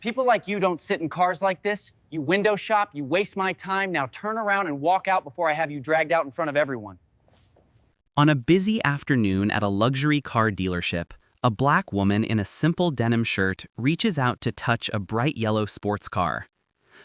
People like you don't sit in cars like this. You window shop, you waste my time. Now turn around and walk out before I have you dragged out in front of everyone. On a busy afternoon at a luxury car dealership, a black woman in a simple denim shirt reaches out to touch a bright yellow sports car.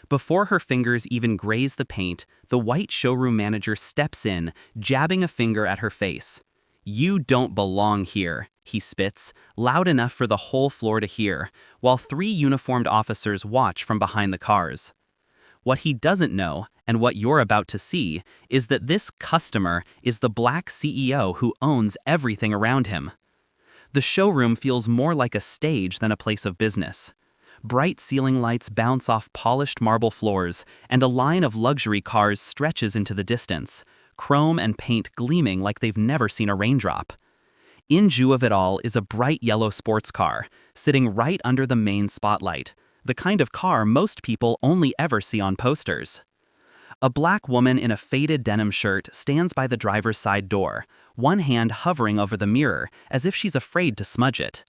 Before her fingers even graze the paint, the white showroom manager steps in, jabbing a finger at her face. "You don't belong here," he spits, loud enough for the whole floor to hear, while 3 uniformed officers watch from behind the cars. What he doesn't know, and what you're about to see, is that this customer is the black CEO who owns everything around him. The showroom feels more like a stage than a place of business. Bright ceiling lights bounce off polished marble floors, and a line of luxury cars stretches into the distance, chrome and paint gleaming like they've never seen a raindrop. In view of it all is a bright yellow sports car, sitting right under the main spotlight, the kind of car most people only ever see on posters. A black woman in a faded denim shirt stands by the driver's side door, one hand hovering over the mirror as if she's afraid to smudge it.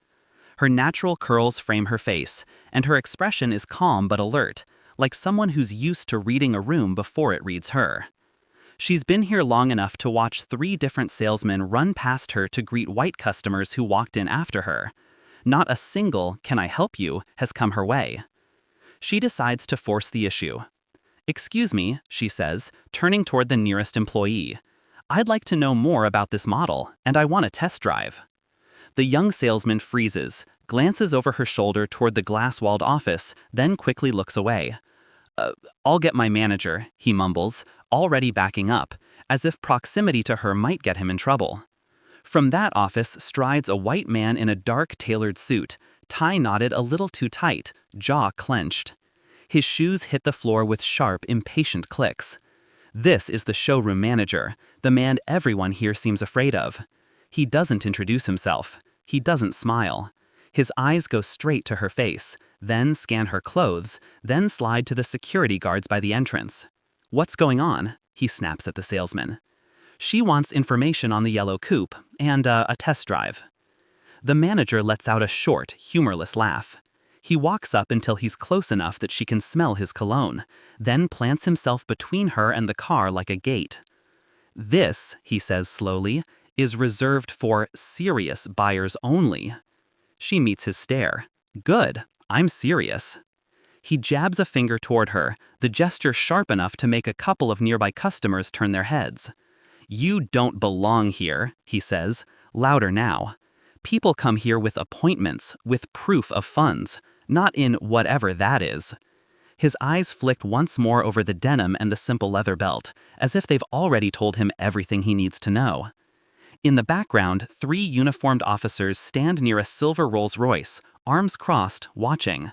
Her natural curls frame her face, and her expression is calm but alert, like someone who's used to reading a room before it reads her. She's been here long enough to watch 3 different salesmen run past her to greet white customers who walked in after her. Not a single "can I help you" has come her way. She decides to force the issue. "Excuse me," she says, turning toward the nearest employee. "I'd like to know more about this model, and I want a test drive." The young salesman freezes, glances over her shoulder toward the glass-walled office, then quickly looks away. I'll get my manager," he mumbles, already backing up, as if proximity to her might get him in trouble. From that office strides a white man in a dark tailored suit, tie knotted a little too tight, jaw clenched. His shoes hit the floor with sharp, impatient clicks. This is the showroom manager, the man everyone here seems afraid of. He doesn't introduce himself. He doesn't smile. His eyes go straight to her face, then scan her clothes, then slide to the security guards by the entrance. "What's going on?" he snaps at the salesman. "She wants information on the yellow coupe and a test drive." The manager lets out a short, humorless laugh. He walks up until he's close enough that she can smell his cologne, then plants himself between her and the car like a gate. "This," he says slowly, "is reserved for serious buyers only." She meets his stare. "Good, I'm serious." He jabs a finger toward her, the gesture sharp enough to make a couple of nearby customers turn their heads. "You don't belong here," he says, louder now. "People come here with appointments, with proof of funds, not in whatever that is." His eyes flicked once more over the denim and the simple leather belt, as if they've already told him everything he needs to know. In the background, 3 uniformed officers stand near a silver Rolls-Royce, arms crossed, watching.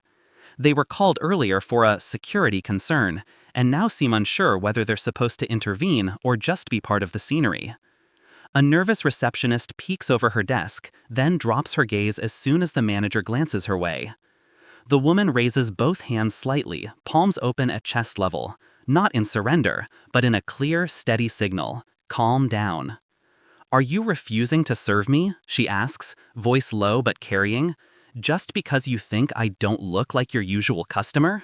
They were called earlier for a security concern, and now seem unsure whether they're supposed to intervene or just be part of the scenery. A nervous receptionist peeks over her desk, then drops her gaze as soon as the manager glances her way. The woman raises both hands slightly, palms open at chest level, not in surrender, but in a clear, steady signal. "Calm down." "Are you refusing to serve me?" she asks, voice low but carrying. "Just because you think I don't look like your usual customer?"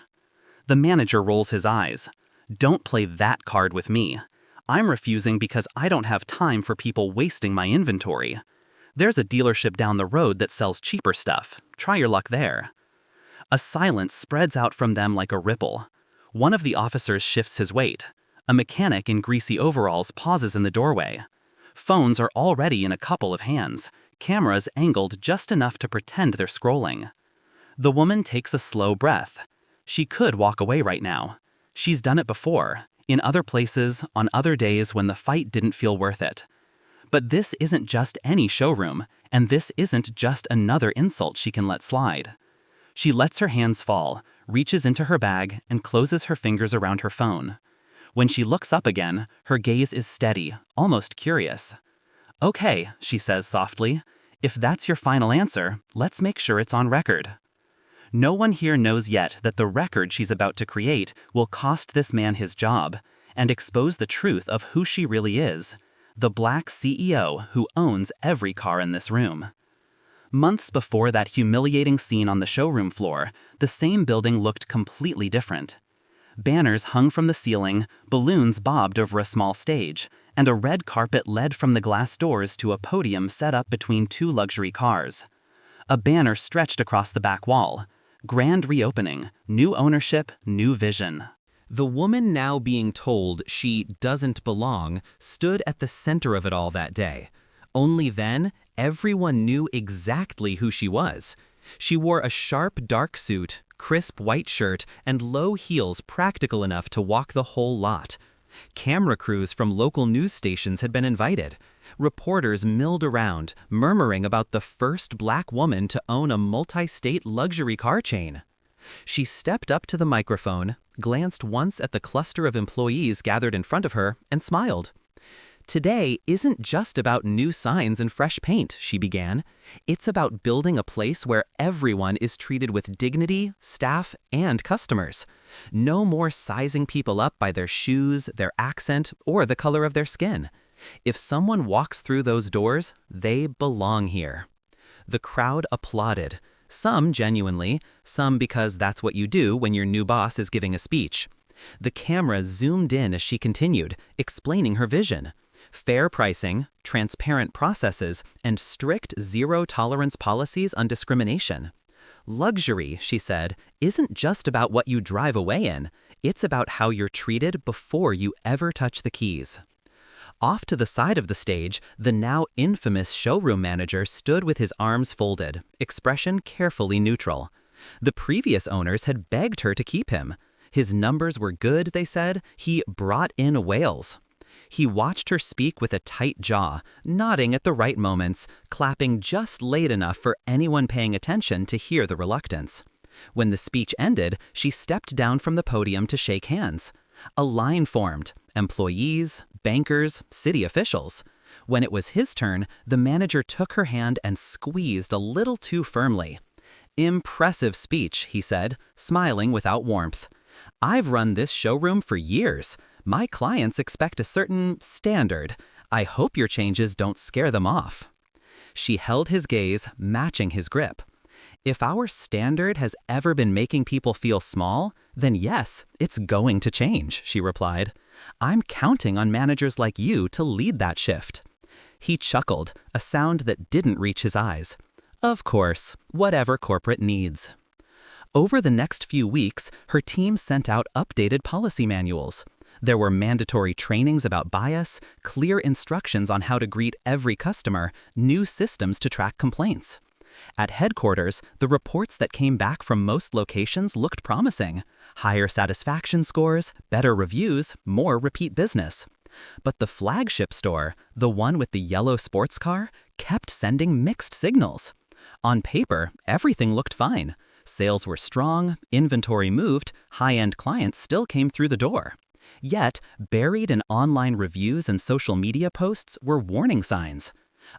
The manager rolls his eyes. "Don't play that card with me. I'm refusing because I don't have time for people wasting my inventory. There's a dealership down the road that sells cheaper stuff. Try your luck there." A silence spreads out from them like a ripple. One of the officers shifts his weight. A mechanic in greasy overalls pauses in the doorway. Phones are already in a couple of hands, cameras angled just enough to pretend they're scrolling. The woman takes a slow breath. She could walk away right now. She's done it before, in other places, on other days when the fight didn't feel worth it. But this isn't just any showroom, and this isn't just another insult she can let slide. She lets her hands fall, reaches into her bag, and closes her fingers around her phone. When she looks up again, her gaze is steady, almost curious. "Okay," she says softly, "if that's your final answer, let's make sure it's on record." No one here knows yet that the record she's about to create will cost this man his job, and expose the truth of who she really is, the black CEO who owns every car in this room. Months before that humiliating scene on the showroom floor, the same building looked completely different. Banners hung from the ceiling, balloons bobbed over a small stage, and a red carpet led from the glass doors to a podium set up between two luxury cars. A banner stretched across the back wall. Grand reopening, new ownership, new vision. The woman now being told she doesn't belong stood at the center of it all that day. Only then, everyone knew exactly who she was. She wore a sharp dark suit, crisp white shirt, and low heels practical enough to walk the whole lot. Camera crews from local news stations had been invited. Reporters milled around, murmuring about the first black woman to own a multi-state luxury car chain. She stepped up to the microphone, glanced once at the cluster of employees gathered in front of her, and smiled. Today isn't just about new signs and fresh paint, she began. It's about building a place where everyone is treated with dignity, staff, and customers. No more sizing people up by their shoes, their accent, or the color of their skin. If someone walks through those doors, they belong here. The crowd applauded. Some genuinely, some because that's what you do when your new boss is giving a speech. The camera zoomed in as she continued, explaining her vision. Fair pricing, transparent processes, and strict zero-tolerance policies on discrimination. Luxury, she said, isn't just about what you drive away in. It's about how you're treated before you ever touch the keys. Off to the side of the stage, the now infamous showroom manager stood with his arms folded, expression carefully neutral. The previous owners had begged her to keep him. His numbers were good, they said. He brought in whales. He watched her speak with a tight jaw, nodding at the right moments, clapping just late enough for anyone paying attention to hear the reluctance. When the speech ended, she stepped down from the podium to shake hands. A line formed: employees, bankers, city officials. When it was his turn, the manager took her hand and squeezed a little too firmly. "Impressive speech," he said, smiling without warmth. "I've run this showroom for years. My clients expect a certain standard. I hope your changes don't scare them off." She held his gaze, matching his grip. "If our standard has ever been making people feel small, then yes, it's going to change," she replied. "I'm counting on managers like you to lead that shift." He chuckled, a sound that didn't reach his eyes. Of course, whatever corporate needs. Over the next few weeks, her team sent out updated policy manuals. There were mandatory trainings about bias, clear instructions on how to greet every customer, new systems to track complaints. At headquarters, the reports that came back from most locations looked promising. Higher satisfaction scores, better reviews, more repeat business. But the flagship store, the one with the yellow sports car, kept sending mixed signals. On paper, everything looked fine. Sales were strong, inventory moved, high-end clients still came through the door. Yet, buried in online reviews and social media posts were warning signs.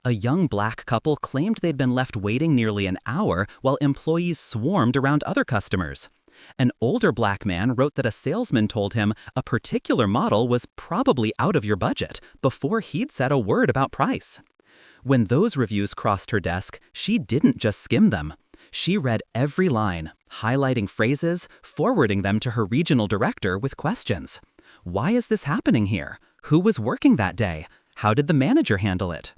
A young black couple claimed they'd been left waiting nearly an hour while employees swarmed around other customers. An older black man wrote that a salesman told him a particular model was probably out of your budget before he'd said a word about price. When those reviews crossed her desk, she didn't just skim them. She read every line, highlighting phrases, forwarding them to her regional director with questions. Why is this happening here? Who was working that day? How did the manager handle it?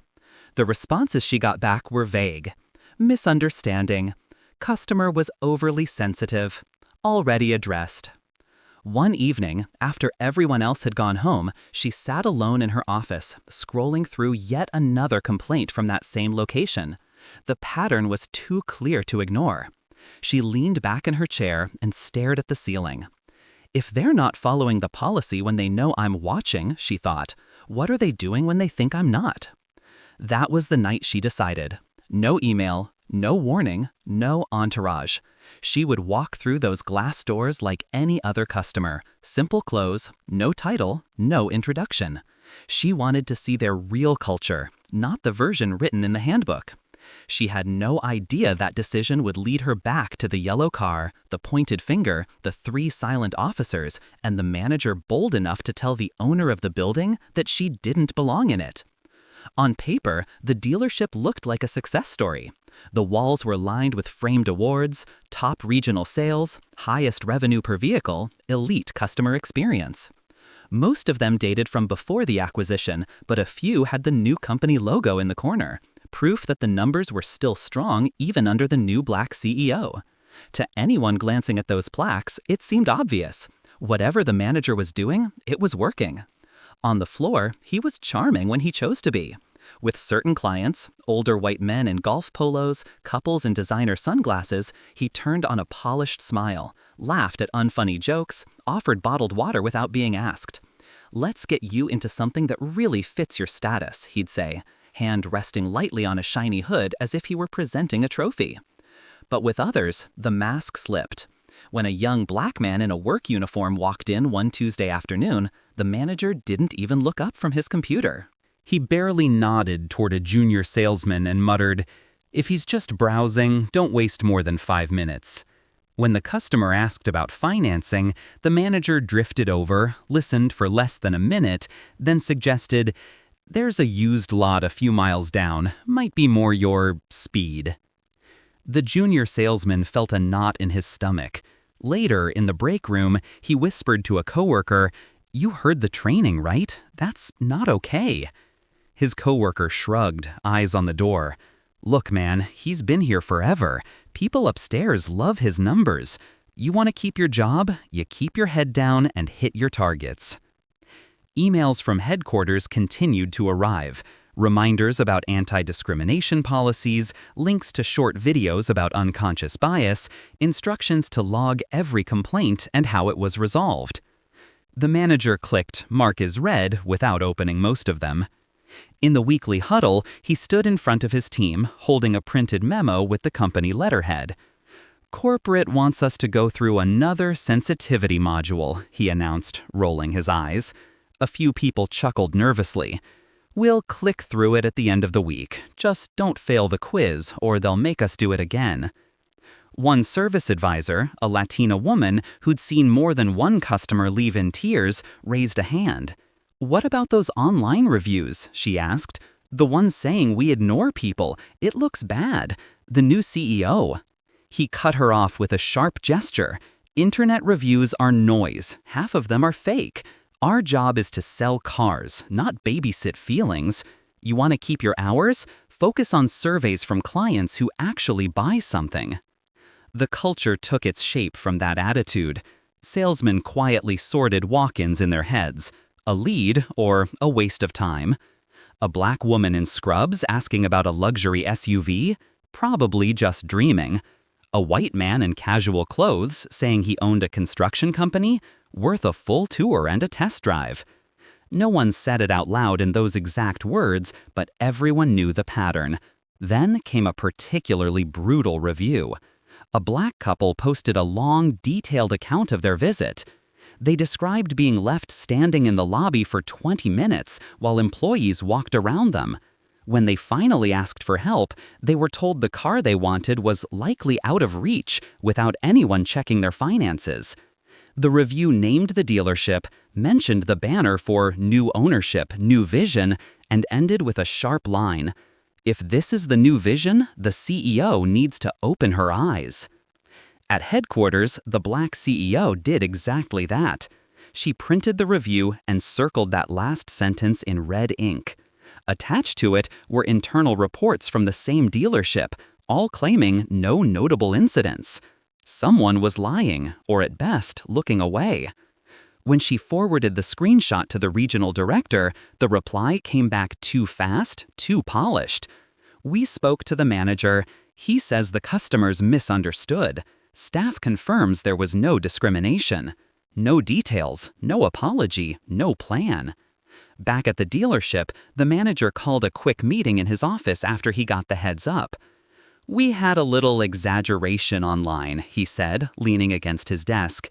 The responses she got back were vague. Misunderstanding. Customer was overly sensitive. Already addressed. One evening, after everyone else had gone home, she sat alone in her office, scrolling through yet another complaint from that same location. The pattern was too clear to ignore. She leaned back in her chair and stared at the ceiling. If they're not following the policy when they know I'm watching, she thought, what are they doing when they think I'm not? That was the night she decided. No email, no warning, no entourage. She would walk through those glass doors like any other customer. Simple close, no title, no introduction. She wanted to see their real culture, not the version written in the handbook. She had no idea that decision would lead her back to the yellow car, the pointed finger, the 3 silent officers, and the manager bold enough to tell the owner of the building that she didn't belong in it. On paper, the dealership looked like a success story. The walls were lined with framed awards, top regional sales, highest revenue per vehicle, elite customer experience. Most of them dated from before the acquisition, but a few had the new company logo in the corner, proof that the numbers were still strong even under the new black CEO. To anyone glancing at those plaques, it seemed obvious. Whatever the manager was doing, it was working. On the floor, he was charming when he chose to be. With certain clients, older white men in golf polos, couples in designer sunglasses, he turned on a polished smile, laughed at unfunny jokes, offered bottled water without being asked. "Let's get you into something that really fits your status," he'd say, hand resting lightly on a shiny hood as if he were presenting a trophy. But with others, the mask slipped. When a young black man in a work uniform walked in one Tuesday afternoon, the manager didn't even look up from his computer. He barely nodded toward a junior salesman and muttered, "If he's just browsing, don't waste more than 5 minutes." When the customer asked about financing, the manager drifted over, listened for less than a minute, then suggested, "There's a used lot a few miles down, might be more your speed." The junior salesman felt a knot in his stomach. Later, in the break room, he whispered to a coworker, "You heard the training, right? That's not okay." His coworker shrugged, eyes on the door. "Look, man, he's been here forever. People upstairs love his numbers. You want to keep your job? You keep your head down and hit your targets." Emails from headquarters continued to arrive. Reminders about anti-discrimination policies, links to short videos about unconscious bias, instructions to log every complaint and how it was resolved. The manager clicked "Mark is read" without opening most of them. In the weekly huddle, he stood in front of his team, holding a printed memo with the company letterhead. "Corporate wants us to go through another sensitivity module," he announced, rolling his eyes. A few people chuckled nervously. "We'll click through it at the end of the week. Just don't fail the quiz, or they'll make us do it again." One service advisor, a Latina woman who'd seen more than one customer leave in tears, raised a hand. "What about those online reviews?" she asked. "The ones saying we ignore people. It looks bad. The new CEO." He cut her off with a sharp gesture. "Internet reviews are noise. Half of them are fake. Our job is to sell cars, not babysit feelings. You want to keep your hours? Focus on surveys from clients who actually buy something." The culture took its shape from that attitude. Salesmen quietly sorted walk-ins in their heads. A lead or a waste of time. A black woman in scrubs asking about a luxury SUV? Probably just dreaming. A white man in casual clothes saying he owned a construction company? Worth a full tour and a test drive. No one said it out loud in those exact words, but everyone knew the pattern. Then came a particularly brutal review. A black couple posted a long, detailed account of their visit. They described being left standing in the lobby for 20 minutes while employees walked around them. When they finally asked for help, they were told the car they wanted was likely out of reach without anyone checking their finances. The review named the dealership, mentioned the banner for "New Ownership, New Vision," and ended with a sharp line. "If this is the new vision, the CEO needs to open her eyes." At headquarters, the black CEO did exactly that. She printed the review and circled that last sentence in red ink. Attached to it were internal reports from the same dealership, all claiming no notable incidents. Someone was lying, or at best, looking away. When she forwarded the screenshot to the regional director, the reply came back too fast, too polished. "We spoke to the manager. He says the customers misunderstood. Staff confirms there was no discrimination. No details, no apology, no plan." Back at the dealership, the manager called a quick meeting in his office after he got the heads up. "We had a little exaggeration online," he said, leaning against his desk.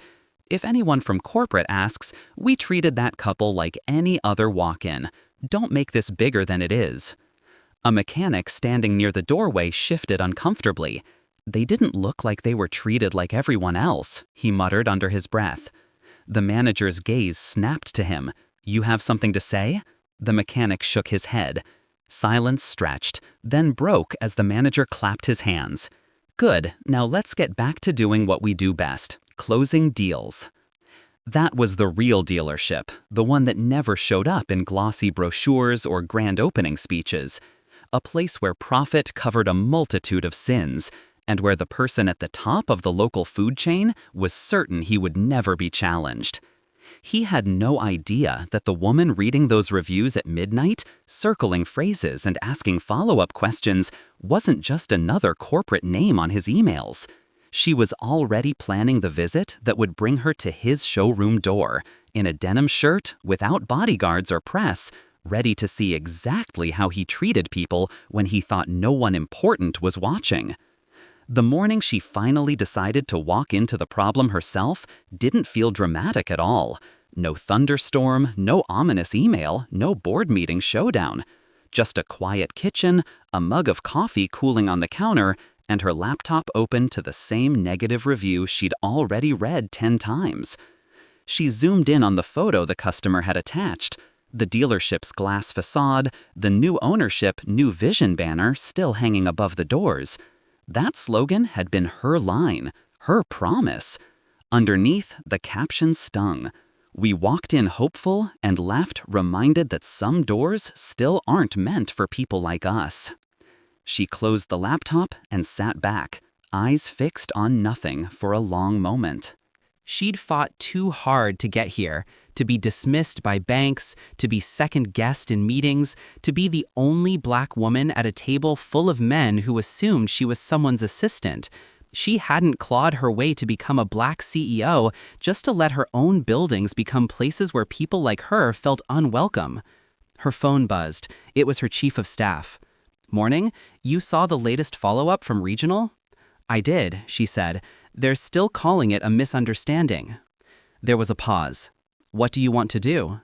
"If anyone from corporate asks, we treated that couple like any other walk-in. Don't make this bigger than it is." A mechanic standing near the doorway shifted uncomfortably. "They didn't look like they were treated like everyone else," he muttered under his breath. The manager's gaze snapped to him. "You have something to say?" The mechanic shook his head. Silence stretched, then broke as the manager clapped his hands. Good, now let's get back to doing what we do best, closing deals. That was the real dealership, the one that never showed up in glossy brochures or grand opening speeches. A place where profit covered a multitude of sins, and where the person at the top of the local food chain was certain he would never be challenged. He had no idea that the woman reading those reviews at midnight, circling phrases and asking follow-up questions, wasn't just another corporate name on his emails. She was already planning the visit that would bring her to his showroom door, in a denim shirt, without bodyguards or press, ready to see exactly how he treated people when he thought no one important was watching. The morning she finally decided to walk into the problem herself didn't feel dramatic at all. No thunderstorm, no ominous email, no board meeting showdown. Just a quiet kitchen, a mug of coffee cooling on the counter, and her laptop open to the same negative review she'd already read 10 times. She zoomed in on the photo the customer had attached, the dealership's glass facade, the new ownership, new vision banner still hanging above the doors. That slogan had been her line, her promise. Underneath, the caption stung. We walked in hopeful and left reminded that some doors still aren't meant for people like us. She closed the laptop and sat back, eyes fixed on nothing for a long moment. She'd fought too hard to get here, to be dismissed by banks, to be second-guessed in meetings, to be the only black woman at a table full of men who assumed she was someone's assistant. She hadn't clawed her way to become a black CEO just to let her own buildings become places where people like her felt unwelcome. Her phone buzzed. It was her chief of staff. "Morning, you saw the latest follow-up from Regional?" "I did," she said. "They're still calling it a misunderstanding." There was a pause. "What do you want to do?"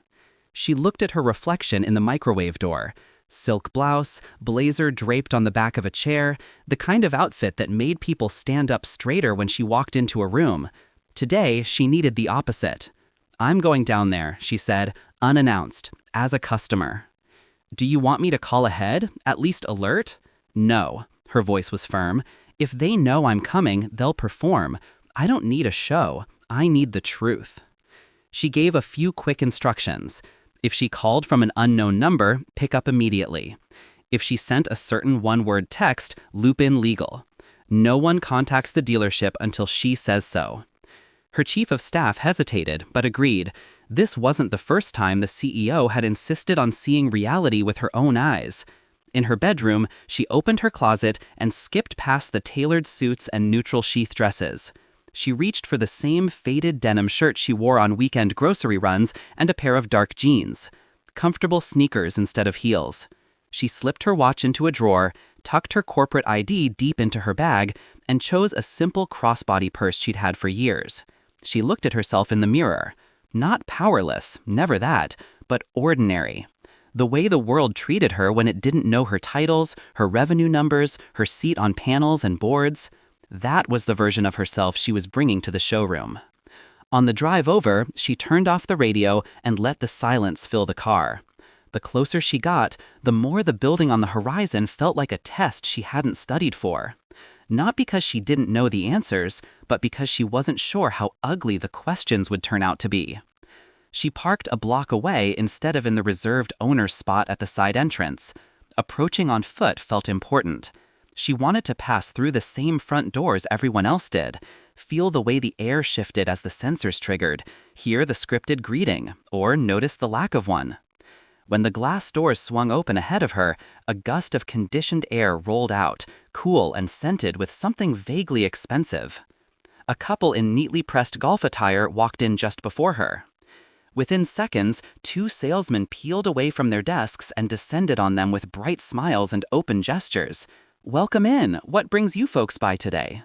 She looked at her reflection in the microwave door. Silk blouse, blazer draped on the back of a chair, the kind of outfit that made people stand up straighter when she walked into a room. Today, she needed the opposite. "I'm going down there," she said, unannounced, as a customer. "Do you want me to call ahead? At least alert?" "No." Her voice was firm. "If they know I'm coming, they'll perform. I don't need a show. I need the truth." She gave a few quick instructions. If she called from an unknown number, pick up immediately. If she sent a certain one-word text, loop in legal. No one contacts the dealership until she says so. Her chief of staff hesitated, but agreed. This wasn't the first time the CEO had insisted on seeing reality with her own eyes. In her bedroom, she opened her closet and skipped past the tailored suits and neutral sheath dresses. She reached for the same faded denim shirt she wore on weekend grocery runs and a pair of dark jeans. Comfortable sneakers instead of heels. She slipped her watch into a drawer, tucked her corporate ID deep into her bag, and chose a simple crossbody purse she'd had for years. She looked at herself in the mirror. Not powerless, never that, but ordinary. The way the world treated her when it didn't know her titles, her revenue numbers, her seat on panels and boards. That was the version of herself she was bringing to the showroom. On the drive over, she turned off the radio and let the silence fill the car. The closer she got, the more the building on the horizon felt like a test she hadn't studied for. Not because she didn't know the answers, but because she wasn't sure how ugly the questions would turn out to be. She parked a block away instead of in the reserved owner's spot at the side entrance. Approaching on foot felt important. She wanted to pass through the same front doors everyone else did, feel the way the air shifted as the sensors triggered, hear the scripted greeting, or notice the lack of one. When the glass doors swung open ahead of her, a gust of conditioned air rolled out, cool and scented with something vaguely expensive. A couple in neatly pressed golf attire walked in just before her. Within seconds, two salesmen peeled away from their desks and descended on them with bright smiles and open gestures. "Welcome in. What brings you folks by today?"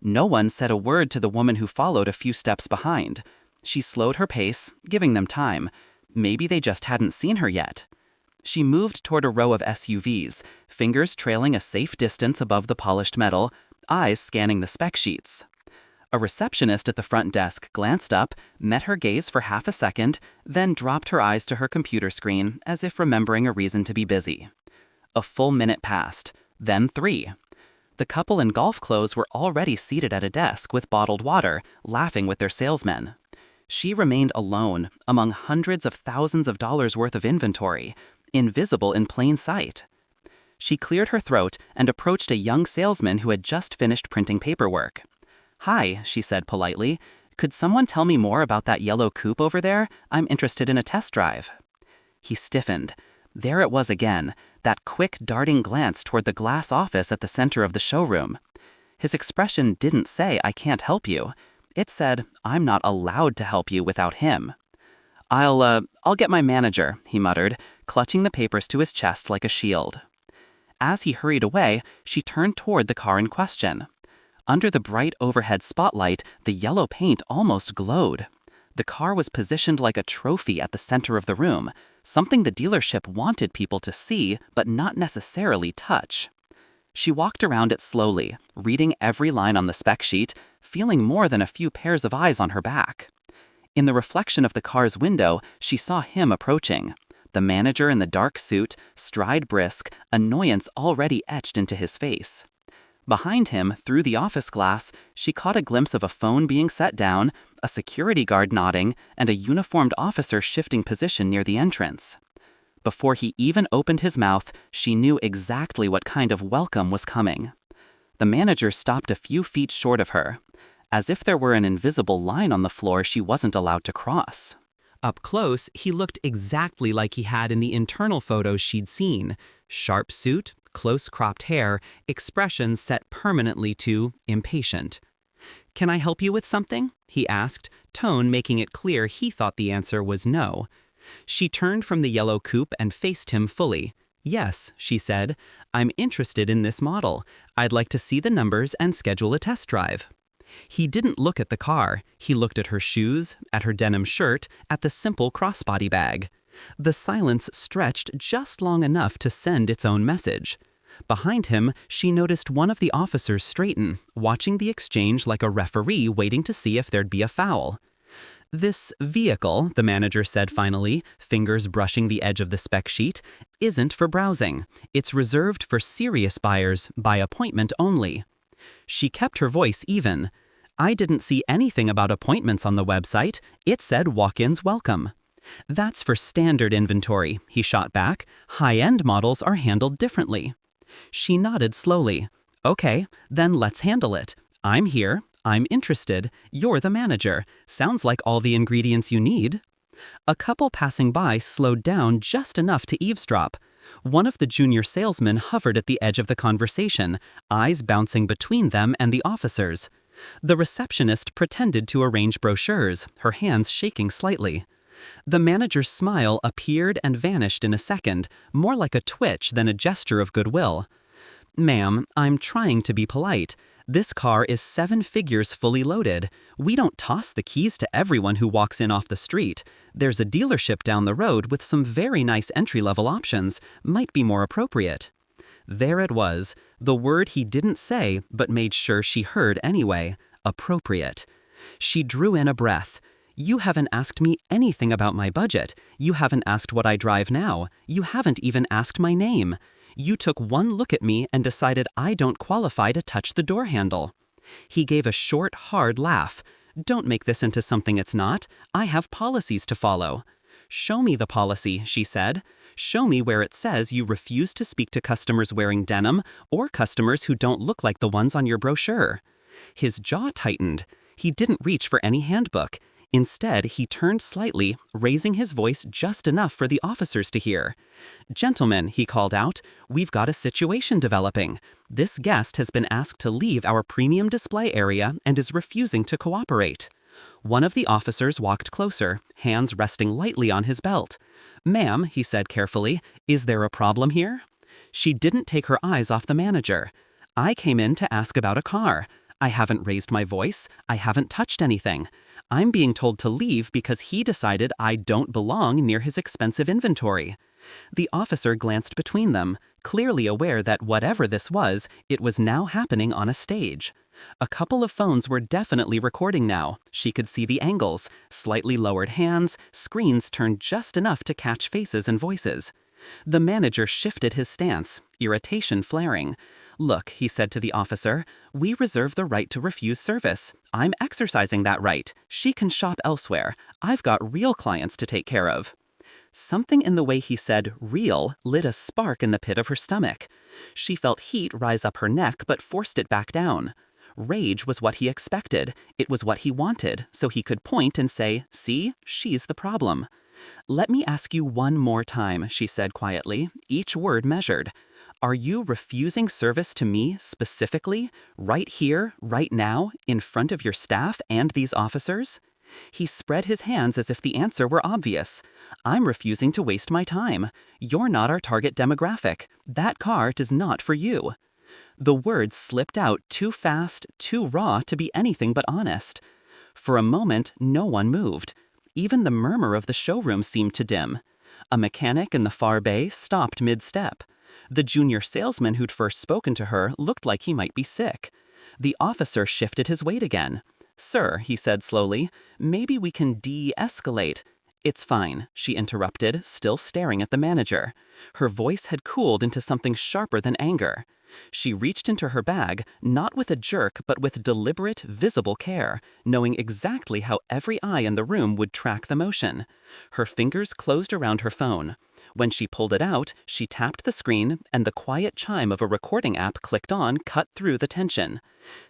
No one said a word to the woman who followed a few steps behind. She slowed her pace, giving them time. Maybe they just hadn't seen her yet. She moved toward a row of SUVs, fingers trailing a safe distance above the polished metal, eyes scanning the spec sheets. A receptionist at the front desk glanced up, met her gaze for half a second, then dropped her eyes to her computer screen as if remembering a reason to be busy. A full minute passed, then 3. The couple in golf clothes were already seated at a desk with bottled water, laughing with their salesmen. She remained alone among hundreds of thousands of dollars worth of inventory, invisible in plain sight. She cleared her throat and approached a young salesman who had just finished printing paperwork. "Hi," she said politely. "Could someone tell me more about that yellow coupe over there? I'm interested in a test drive." He stiffened. There it was again, that quick darting glance toward the glass office at the center of the showroom. His expression didn't say, "I can't help you." It said, "I'm not allowed to help you without him." I'll get my manager," he muttered, clutching the papers to his chest like a shield. As he hurried away, she turned toward the car in question. Under the bright overhead spotlight, the yellow paint almost glowed. The car was positioned like a trophy at the center of the room, something the dealership wanted people to see but not necessarily touch. She walked around it slowly, reading every line on the spec sheet, feeling more than a few pairs of eyes on her back. In the reflection of the car's window, she saw him approaching. The manager in the dark suit, stride brisk, annoyance already etched into his face. Behind him, through the office glass, she caught a glimpse of a phone being set down, a security guard nodding, and a uniformed officer shifting position near the entrance. Before he even opened his mouth, she knew exactly what kind of welcome was coming. The manager stopped a few feet short of her, as if there were an invisible line on the floor she wasn't allowed to cross. Up close, he looked exactly like he had in the internal photos she'd seen. Sharp suit, close-cropped hair, expression set permanently to impatient. "Can I help you with something?" he asked, tone making it clear he thought the answer was no. She turned from the yellow coupe and faced him fully. "Yes," she said, "I'm interested in this model. I'd like to see the numbers and schedule a test drive." He didn't look at the car. He looked at her shoes, at her denim shirt, at the simple crossbody bag. The silence stretched just long enough to send its own message. Behind him, she noticed one of the officers straighten, watching the exchange like a referee waiting to see if there'd be a foul. "This vehicle," the manager said finally, fingers brushing the edge of the spec sheet, "isn't for browsing. It's reserved for serious buyers, by appointment only." She kept her voice even. "I didn't see anything about appointments on the website. It said walk-ins welcome." "That's for standard inventory," he shot back. "High-end models are handled differently." She nodded slowly. "Okay, then let's handle it. I'm here. I'm interested. You're the manager. Sounds like all the ingredients you need." A couple passing by slowed down just enough to eavesdrop. One of the junior salesmen hovered at the edge of the conversation, eyes bouncing between them and the officers. The receptionist pretended to arrange brochures, her hands shaking slightly. The manager's smile appeared and vanished in a second, more like a twitch than a gesture of goodwill. "Ma'am, I'm trying to be polite. This car is 7 figures fully loaded. We don't toss the keys to everyone who walks in off the street. There's a dealership down the road with some very nice entry-level options. Might be more appropriate." There it was, the word he didn't say but made sure she heard anyway. Appropriate. She drew in a breath. "You haven't asked me anything about my budget. You haven't asked what I drive now. You haven't even asked my name. You took one look at me and decided I don't qualify to touch the door handle." He gave a short, hard laugh. "Don't make this into something it's not. I have policies to follow." "Show me the policy," she said. "Show me where it says you refuse to speak to customers wearing denim or customers who don't look like the ones on your brochure." His jaw tightened. He didn't reach for any handbook. Instead, he turned slightly, raising his voice just enough for the officers to hear. "Gentlemen," he called out, "we've got a situation developing. This guest has been asked to leave our premium display area and is refusing to cooperate." One of the officers walked closer, hands resting lightly on his belt. "Ma'am," he said carefully, "is there a problem here?" She didn't take her eyes off the manager. "I came in to ask about a car. I haven't raised my voice. I haven't touched anything. I'm being told to leave because he decided I don't belong near his expensive inventory." The officer glanced between them, clearly aware that whatever this was, it was now happening on a stage. A couple of phones were definitely recording now. She could see the angles, slightly lowered hands, screens turned just enough to catch faces and voices. The manager shifted his stance, irritation flaring. "Look," he said to the officer, "we reserve the right to refuse service. I'm exercising that right. She can shop elsewhere. I've got real clients to take care of." Something in the way he said real lit a spark in the pit of her stomach. She felt heat rise up her neck but forced it back down. Rage was what he expected. It was what he wanted, so he could point and say, "See, she's the problem." "Let me ask you one more time," she said quietly, each word measured. "Are you refusing service to me specifically, right here, right now, in front of your staff and these officers?" He spread his hands as if the answer were obvious. "I'm refusing to waste my time. You're not our target demographic. That cart is not for you." The words slipped out too fast, too raw to be anything but honest. For a moment, no one moved. Even the murmur of the showroom seemed to dim. A mechanic in the far bay stopped mid-step. The junior salesman who'd first spoken to her looked like he might be sick. The officer shifted his weight again. "Sir," he said slowly, "maybe we can de-escalate." "It's fine," she interrupted, still staring at the manager. Her voice had cooled into something sharper than anger. She reached into her bag, not with a jerk but with deliberate, visible care, knowing exactly how every eye in the room would track the motion. Her fingers closed around her phone. When she pulled it out, she tapped the screen, and the quiet chime of a recording app clicked on cut through the tension.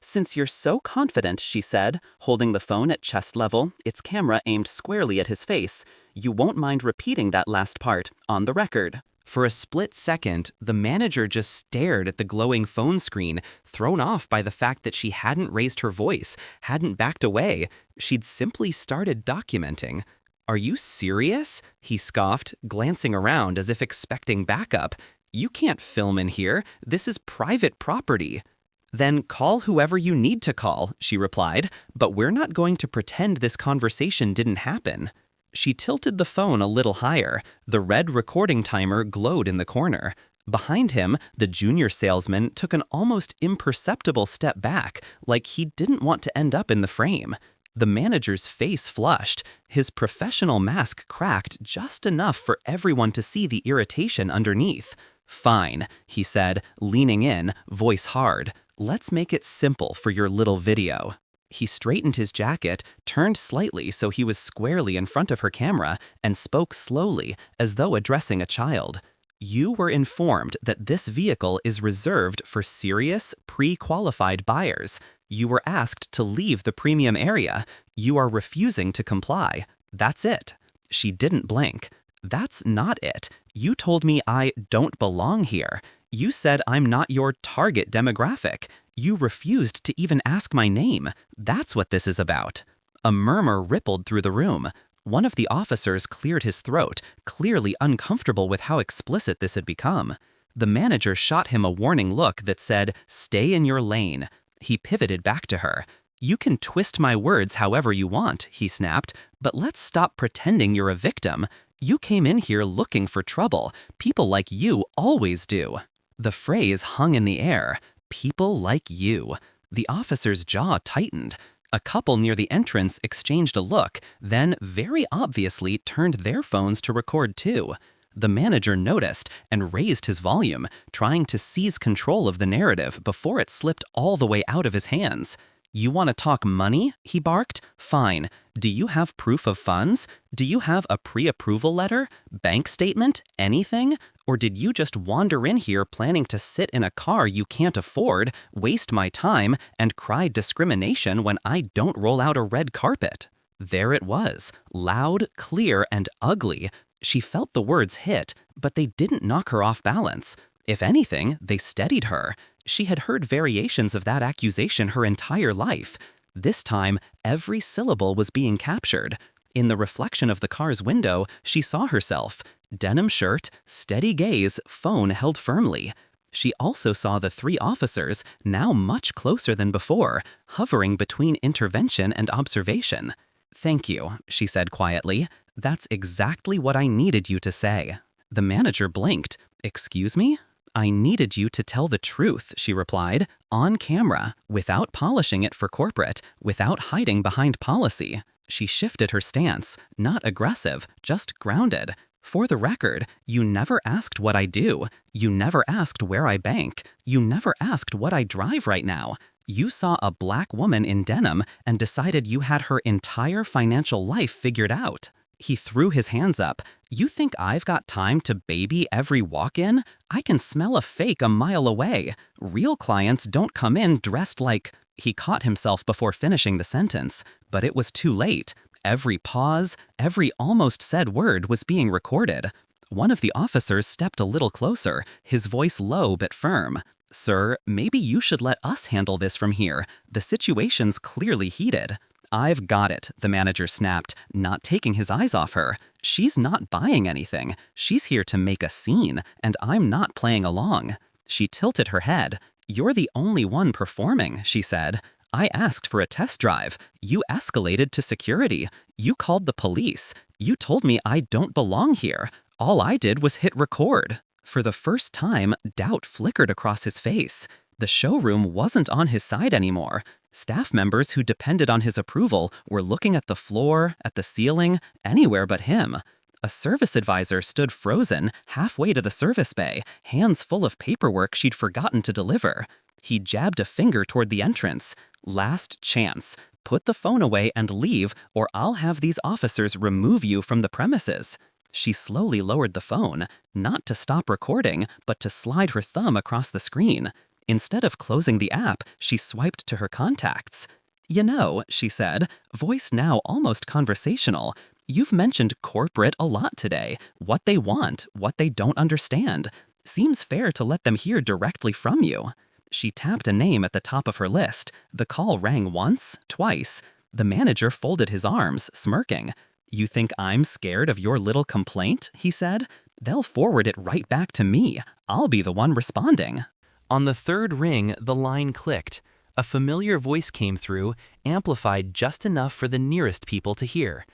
"Since you're so confident," she said, holding the phone at chest level, its camera aimed squarely at his face, "you won't mind repeating that last part, on the record." For a split second, the manager just stared at the glowing phone screen, thrown off by the fact that she hadn't raised her voice, hadn't backed away. She'd simply started documenting. "Are you serious?" he scoffed, glancing around as if expecting backup. "You can't film in here. This is private property." "Then call whoever you need to call," she replied, "but we're not going to pretend this conversation didn't happen." She tilted the phone a little higher. The red recording timer glowed in the corner. Behind him, the junior salesman took an almost imperceptible step back, like he didn't want to end up in the frame. The manager's face flushed. His professional mask cracked just enough for everyone to see the irritation underneath. "Fine," he said, leaning in, voice hard. "Let's make it simple for your little video." He straightened his jacket, turned slightly so he was squarely in front of her camera, and spoke slowly, as though addressing a child. "You were informed that this vehicle is reserved for serious, pre-qualified buyers. You were asked to leave the premium area. You are refusing to comply. That's it." She didn't blink. "That's not it. You told me I don't belong here. You said I'm not your target demographic. You refused to even ask my name. That's what this is about." A murmur rippled through the room. One of the officers cleared his throat, clearly uncomfortable with how explicit this had become. The manager shot him a warning look that said, "Stay in your lane." He pivoted back to her. "You can twist my words however you want," he snapped, "but let's stop pretending you're a victim. You came in here looking for trouble. People like you always do." The phrase hung in the air. People like you. The officer's jaw tightened. A couple near the entrance exchanged a look, then very obviously turned their phones to record too. The manager noticed and raised his volume, trying to seize control of the narrative before it slipped all the way out of his hands. "You want to talk money?" he barked. "Fine. Do you have proof of funds? Do you have a pre-approval letter? Bank statement? Anything? Or did you just wander in here planning to sit in a car you can't afford, waste my time, and cry discrimination when I don't roll out a red carpet?" There it was, loud, clear, and ugly. She felt the words hit, but they didn't knock her off balance. If anything, they steadied her. She had heard variations of that accusation her entire life. This time, every syllable was being captured. In the reflection of the car's window, she saw herself. Denim shirt, steady gaze, phone held firmly. She also saw the three officers, now much closer than before, hovering between intervention and observation. "Thank you," she said quietly. "That's exactly what I needed you to say." The manager blinked. "Excuse me?" "I needed you to tell the truth," she replied, on camera, without polishing it for corporate, without hiding behind policy. She shifted her stance, not aggressive, just grounded. For the record, you never asked what I do. You never asked where I bank. You never asked what I drive right now. You saw a black woman in denim and decided you had her entire financial life figured out. He threw his hands up. You think I've got time to baby every walk-in? I can smell a fake a mile away. Real clients don't come in dressed like... He caught himself before finishing the sentence, but it was too late. Every pause, every almost said word was being recorded. One of the officers stepped a little closer, his voice low but firm. "Sir, maybe you should let us handle this from here. The situation's clearly heated." "I've got it," the manager snapped, not taking his eyes off her. "She's not buying anything. She's here to make a scene, and I'm not playing along." She tilted her head. "You're the only one performing," she said. "I asked for a test drive. You escalated to security. You called the police. You told me I don't belong here. All I did was hit record." For the first time, doubt flickered across his face. The showroom wasn't on his side anymore. Staff members who depended on his approval were looking at the floor, at the ceiling, anywhere but him. A service advisor stood frozen halfway to the service bay, hands full of paperwork she'd forgotten to deliver. He jabbed a finger toward the entrance. "Last chance. Put the phone away and leave, or I'll have these officers remove you from the premises." She slowly lowered the phone, not to stop recording, but to slide her thumb across the screen. Instead of closing the app, she swiped to her contacts. "You know," she said, voice now almost conversational, "you've mentioned corporate a lot today. What they want, what they don't understand. Seems fair to let them hear directly from you." She tapped a name at the top of her list. The call rang once, twice. The manager folded his arms, smirking. "You think I'm scared of your little complaint?" he said. "They'll forward it right back to me. I'll be the one responding." On the third ring, the line clicked. A familiar voice came through, amplified just enough for the nearest people to hear.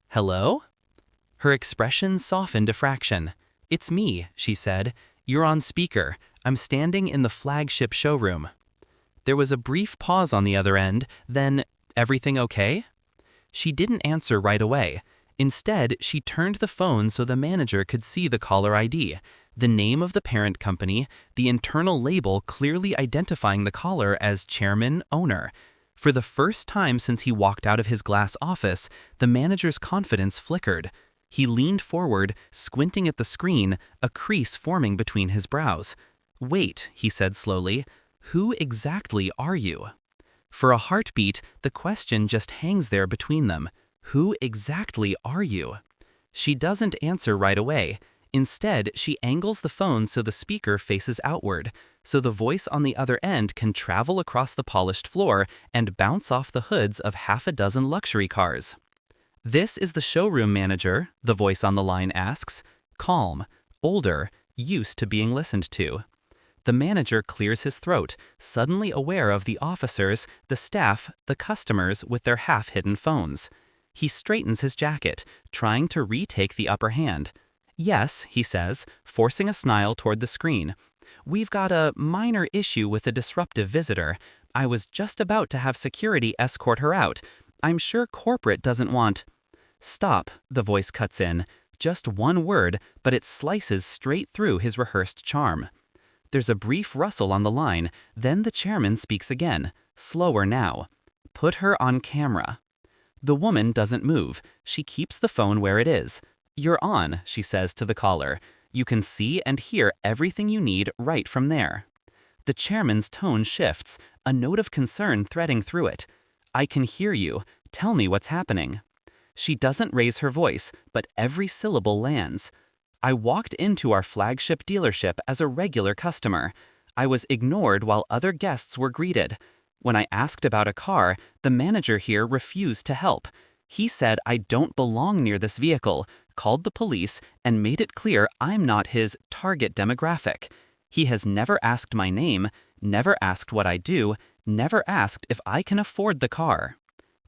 "Hello?" Her expression softened a fraction. "It's me," she said. "You're on speaker. I'm standing in the flagship showroom." There was a brief pause on the other end, then, "Everything okay?" She didn't answer right away. Instead, she turned the phone so the manager could see the caller ID, the name of the parent company, the internal label clearly identifying the caller as chairman, owner. For the first time since he walked out of his glass office, the manager's confidence flickered. He leaned forward, squinting at the screen, a crease forming between his brows. "Wait," he said slowly, "who exactly are you?" For a heartbeat, the question just hangs there between them. Who exactly are you? She doesn't answer right away. Instead, she angles the phone so the speaker faces outward, so the voice on the other end can travel across the polished floor and bounce off the hoods of half a dozen luxury cars. "This is the showroom manager," the voice on the line asks. Calm, older, used to being listened to. The manager clears his throat, suddenly aware of the officers, the staff, the customers with their half-hidden phones. He straightens his jacket, trying to retake the upper hand. "Yes," he says, forcing a smile toward the screen. "We've got a minor issue with a disruptive visitor. I was just about to have security escort her out. I'm sure corporate doesn't want—" "Stop," the voice cuts in. Just one word, but it slices straight through his rehearsed charm. There's a brief rustle on the line, then the chairman speaks again, slower now. "Put her on camera." The woman doesn't move. She keeps the phone where it is. "You're on," she says to the caller. "You can see and hear everything you need right from there." The chairman's tone shifts, a note of concern threading through it. "I can hear you. Tell me what's happening." She doesn't raise her voice, but every syllable lands. "I walked into our flagship dealership as a regular customer. I was ignored while other guests were greeted. When I asked about a car, the manager here refused to help. He said I don't belong near this vehicle, called the police, and made it clear I'm not his target demographic. He has never asked my name, never asked what I do, never asked if I can afford the car."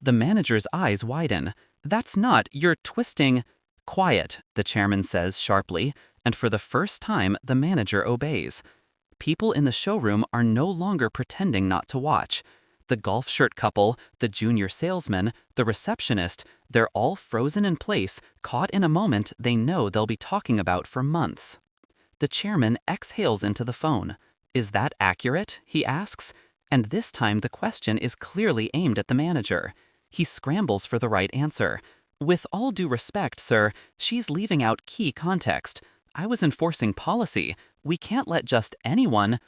The manager's eyes widen. "That's not, you're twisting—" "Quiet," the chairman says sharply, and for the first time the manager obeys. People in the showroom are no longer pretending not to watch. The golf shirt couple, the junior salesman, the receptionist, they're all frozen in place, caught in a moment they know they'll be talking about for months. The chairman exhales into the phone. "Is that accurate?" he asks. And this time the question is clearly aimed at the manager. He scrambles for the right answer. "With all due respect, sir, she's leaving out key context. I was enforcing policy. We can't let just anyone—"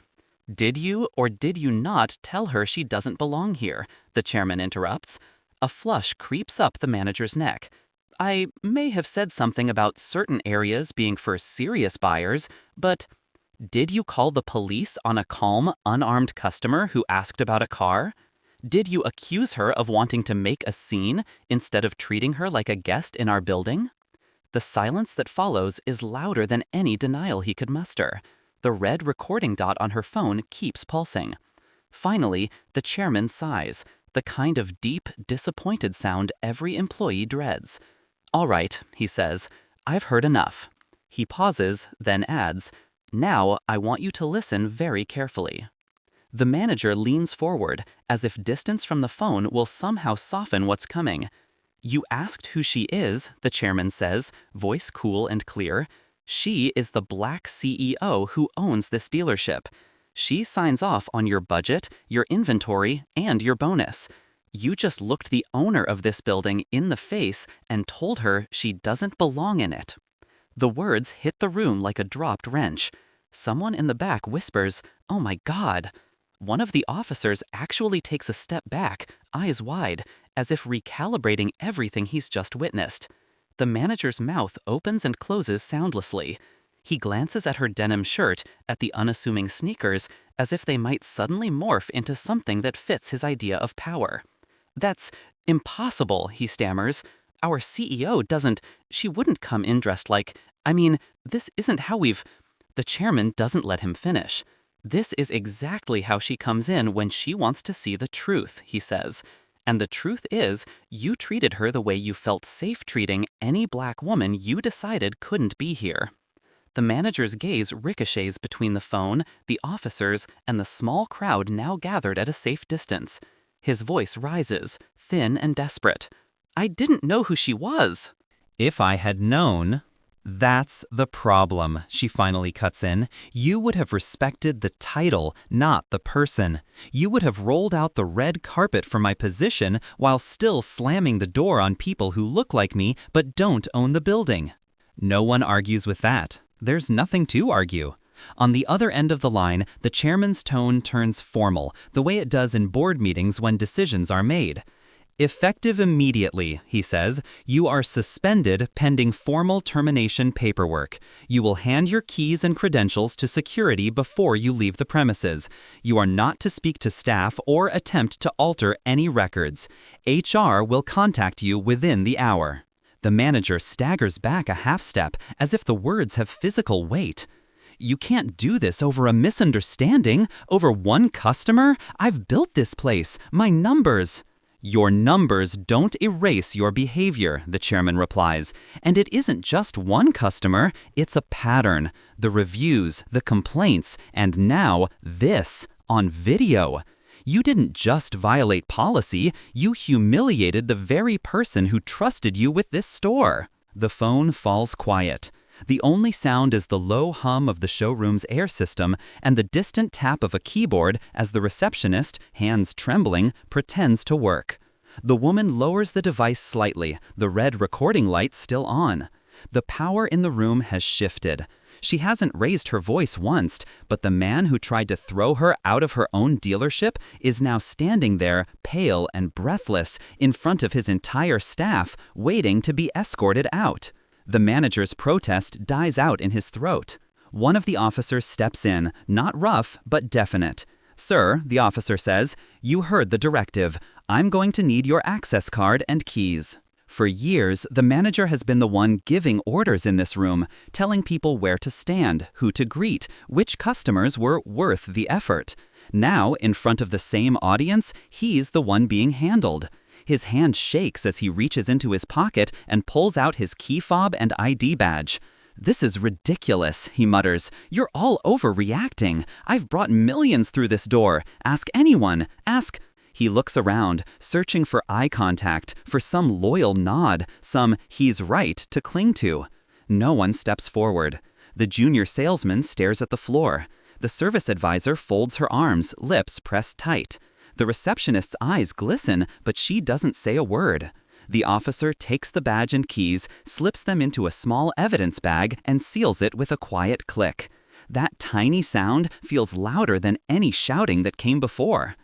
"Did you or did you not tell her she doesn't belong here?" the chairman interrupts. A flush creeps up the manager's neck. "I may have said something about certain areas being for serious buyers, but did you call the police on a calm, unarmed customer who asked about a car? Did you accuse her of wanting to make a scene instead of treating her like a guest in our building?" The silence that follows is louder than any denial he could muster. The red recording dot on her phone keeps pulsing. Finally, the chairman sighs, the kind of deep, disappointed sound every employee dreads. "All right," he says, "I've heard enough." He pauses, then adds, "Now I want you to listen very carefully." The manager leans forward, as if distance from the phone will somehow soften what's coming. "You asked who she is," the chairman says, voice cool and clear. "She is the black CEO who owns this dealership. She signs off on your budget, your inventory, and your bonus. You just looked the owner of this building in the face and told her she doesn't belong in it." The words hit the room like a dropped wrench. Someone in the back whispers, "Oh my God." One of the officers actually takes a step back, eyes wide, as if recalibrating everything he's just witnessed. The manager's mouth opens and closes soundlessly. He glances at her denim shirt, at the unassuming sneakers, as if they might suddenly morph into something that fits his idea of power. "That's impossible," he stammers. "Our CEO she wouldn't come in dressed like, this isn't how we've—" The chairman doesn't let him finish. "This is exactly how she comes in when she wants to see the truth," he says. "And the truth is, you treated her the way you felt safe treating any black woman you decided couldn't be here." The manager's gaze ricochets between the phone, the officers, and the small crowd now gathered at a safe distance. His voice rises, thin and desperate. "I didn't know who she was." "If I had known—" "That's the problem," she finally cuts in. "You would have respected the title, not the person. You would have rolled out the red carpet for my position while still slamming the door on people who look like me but don't own the building." No one argues with that. There's nothing to argue. On the other end of the line, the chairman's tone turns formal, the way it does in board meetings when decisions are made. "Effective immediately," he says, "you are suspended pending formal termination paperwork. You will hand your keys and credentials to security before you leave the premises. You are not to speak to staff or attempt to alter any records. HR will contact you within the hour." The manager staggers back a half step as if the words have physical weight. "You can't do this over a misunderstanding, over one customer. I've built this place, my numbers." "Your numbers don't erase your behavior," the chairman replies. "And it isn't just one customer, it's a pattern. The reviews, the complaints, and now this, on video. You didn't just violate policy, you humiliated the very person who trusted you with this store." The phone falls quiet. The only sound is the low hum of the showroom's air system and the distant tap of a keyboard as the receptionist, hands trembling, pretends to work. The woman lowers the device slightly, the red recording light still on. The power in the room has shifted. She hasn't raised her voice once, but the man who tried to throw her out of her own dealership is now standing there, pale and breathless, in front of his entire staff, waiting to be escorted out. The manager's protest dies out in his throat. One of the officers steps in, not rough, but definite. "Sir," the officer says, "you heard the directive. I'm going to need your access card and keys." For years, the manager has been the one giving orders in this room, telling people where to stand, who to greet, which customers were worth the effort. Now, in front of the same audience, he's the one being handled. His hand shakes as he reaches into his pocket and pulls out his key fob and ID badge. "This is ridiculous," he mutters. "You're all overreacting. I've brought millions through this door. Ask anyone. Ask—" He looks around, searching for eye contact, for some loyal nod, some "he's right" to cling to. No one steps forward. The junior salesman stares at the floor. The service advisor folds her arms, lips pressed tight. The receptionist's eyes glisten, but she doesn't say a word. The officer takes the badge and keys, slips them into a small evidence bag, and seals it with a quiet click. That tiny sound feels louder than any shouting that came before.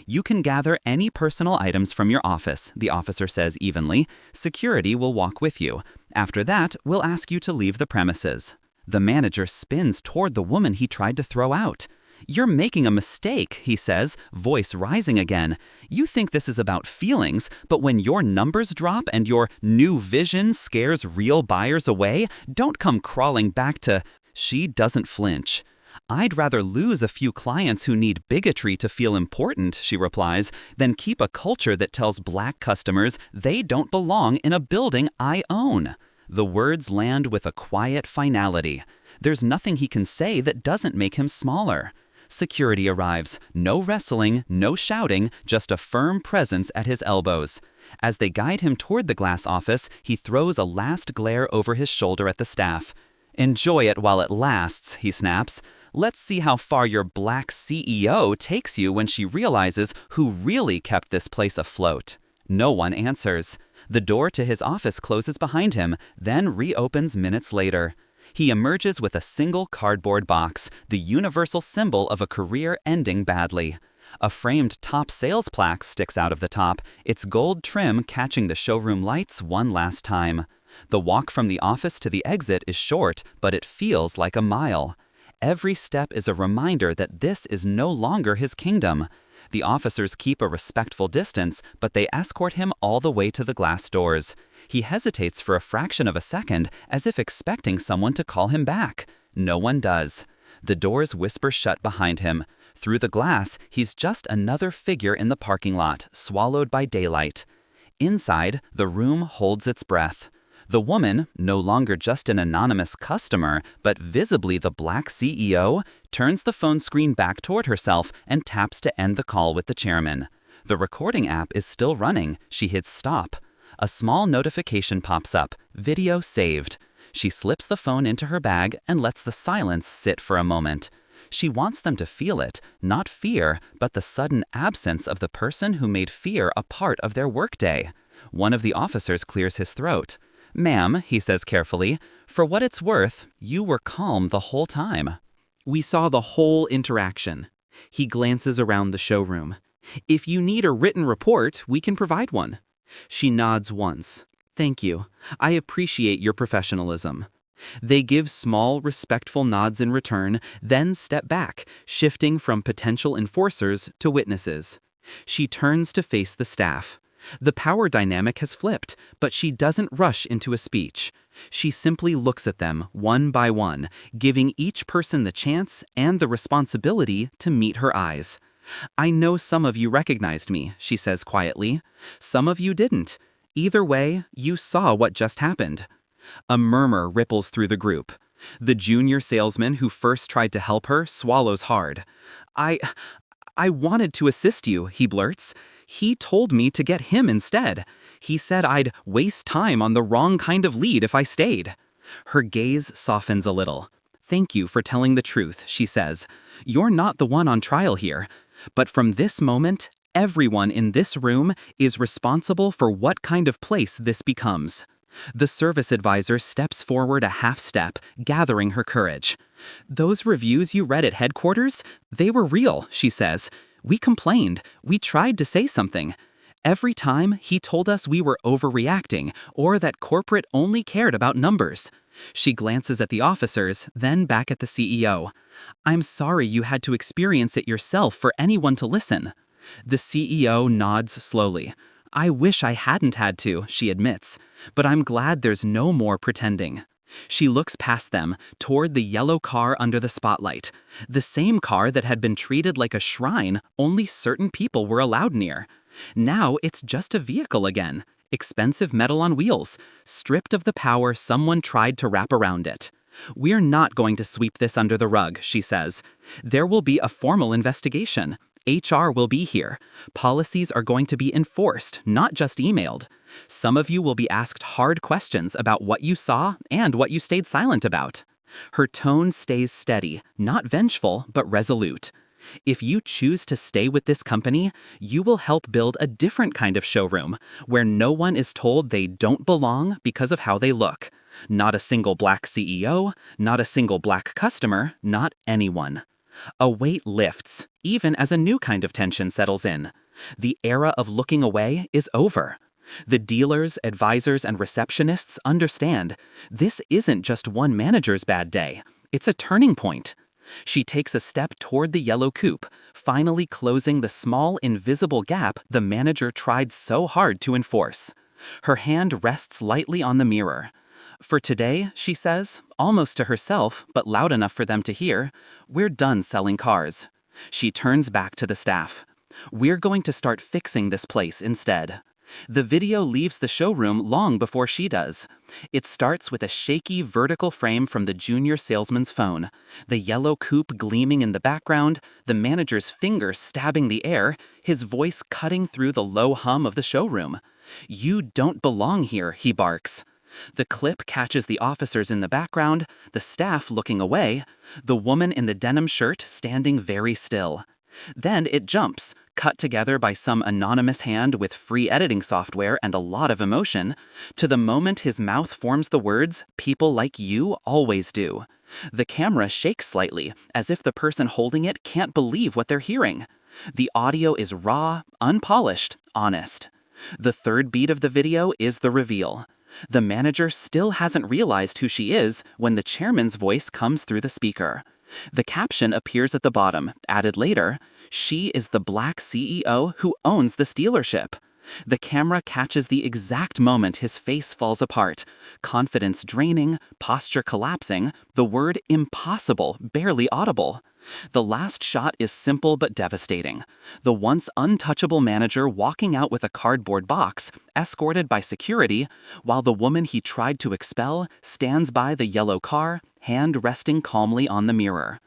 "You can gather any personal items from your office," the officer says evenly. "Security will walk with you. After that, we'll ask you to leave the premises." The manager spins toward the woman he tried to throw out. "You're making a mistake," he says, voice rising again. "You think this is about feelings, but when your numbers drop and your new vision scares real buyers away, don't come crawling back to—" She doesn't flinch. "I'd rather lose a few clients who need bigotry to feel important," she replies, "than keep a culture that tells black customers they don't belong in a building I own." The words land with a quiet finality. There's nothing he can say that doesn't make him smaller. Security arrives. No wrestling, no shouting, just a firm presence at his elbows. As they guide him toward the glass office, he throws a last glare over his shoulder at the staff. "Enjoy it while it lasts," he snaps. "Let's see how far your black CEO takes you when she realizes who really kept this place afloat." No one answers. The door to his office closes behind him, then reopens minutes later. He emerges with a single cardboard box, the universal symbol of a career ending badly. A framed top sales plaque sticks out of the top, its gold trim catching the showroom lights one last time. The walk from the office to the exit is short, but it feels like a mile. Every step is a reminder that this is no longer his kingdom. The officers keep a respectful distance, but they escort him all the way to the glass doors. He hesitates for a fraction of a second, as if expecting someone to call him back. No one does. The doors whisper shut behind him. Through the glass, he's just another figure in the parking lot, swallowed by daylight. Inside, the room holds its breath. The woman, no longer just an anonymous customer, but visibly the black CEO, turns the phone screen back toward herself and taps to end the call with the chairman. The recording app is still running. She hits stop. A small notification pops up, video saved. She slips the phone into her bag and lets the silence sit for a moment. She wants them to feel it, not fear, but the sudden absence of the person who made fear a part of their workday. One of the officers clears his throat. "Ma'am," he says carefully, "for what it's worth, you were calm the whole time." We saw the whole interaction. He glances around the showroom. "If you need a written report, we can provide one." She nods once. "Thank you. I appreciate your professionalism." They give small, respectful nods in return, then step back, shifting from potential enforcers to witnesses. She turns to face the staff. The power dynamic has flipped, but she doesn't rush into a speech. She simply looks at them, one by one, giving each person the chance and the responsibility to meet her eyes. "I know some of you recognized me," she says quietly. "Some of you didn't. Either way, you saw what just happened." A murmur ripples through the group. The junior salesman who first tried to help her swallows hard. I wanted to assist you," he blurts. "He told me to get him instead. He said I'd waste time on the wrong kind of lead if I stayed." Her gaze softens a little. "Thank you for telling the truth," she says. "You're not the one on trial here. But from this moment, everyone in this room is responsible for what kind of place this becomes." The service advisor steps forward a half step, gathering her courage. "Those reviews you read at headquarters, they were real," she says. "We complained. We tried to say something. Every time, he told us we were overreacting or that corporate only cared about numbers." She glances at the officers, then back at the CEO. "I'm sorry you had to experience it yourself for anyone to listen." The CEO nods slowly. "I wish I hadn't had to," she admits, "but I'm glad there's no more pretending." She looks past them, toward the yellow car under the spotlight. The same car that had been treated like a shrine only certain people were allowed near. Now it's just a vehicle again, expensive metal on wheels, stripped of the power someone tried to wrap around it. "We're not going to sweep this under the rug," she says. "There will be a formal investigation. HR will be here. Policies are going to be enforced, not just emailed. Some of you will be asked hard questions about what you saw and what you stayed silent about. Her tone stays steady, not vengeful, but resolute. If you choose to stay with this company, you will help build a different kind of showroom, where no one is told they don't belong because of how they look. Not a single black CEO, not a single black customer, not anyone. A weight lifts, even as a new kind of tension settles in. The era of looking away is over. The dealers, advisors, and receptionists understand this isn't just one manager's bad day. It's a turning point. She takes a step toward the yellow coupe, finally closing the small, invisible gap the manager tried so hard to enforce. Her hand rests lightly on the mirror. For today, she says, almost to herself, but loud enough for them to hear, we're done selling cars. She turns back to the staff. We're going to start fixing this place instead. The video leaves the showroom long before she does. It starts with a shaky vertical frame from the junior salesman's phone, the yellow coupe gleaming in the background, the manager's finger stabbing the air, his voice cutting through the low hum of the showroom. You don't belong here, he barks. The clip catches the officers in the background, the staff looking away, the woman in the denim shirt standing very still. Then it jumps, cut together by some anonymous hand with free editing software and a lot of emotion, to the moment his mouth forms the words, "People like you always do." The camera shakes slightly, as if the person holding it can't believe what they're hearing. The audio is raw, unpolished, honest. The third beat of the video is the reveal. The manager still hasn't realized who she is when the chairman's voice comes through the speaker. The caption appears at the bottom, added later, "She is the black CEO who owns this dealership." The camera catches the exact moment his face falls apart, confidence draining, posture collapsing, the word impossible barely audible. The last shot is simple but devastating. The once untouchable manager walking out with a cardboard box, escorted by security, while the woman he tried to expel stands by the yellow car, hand resting calmly on the mirror.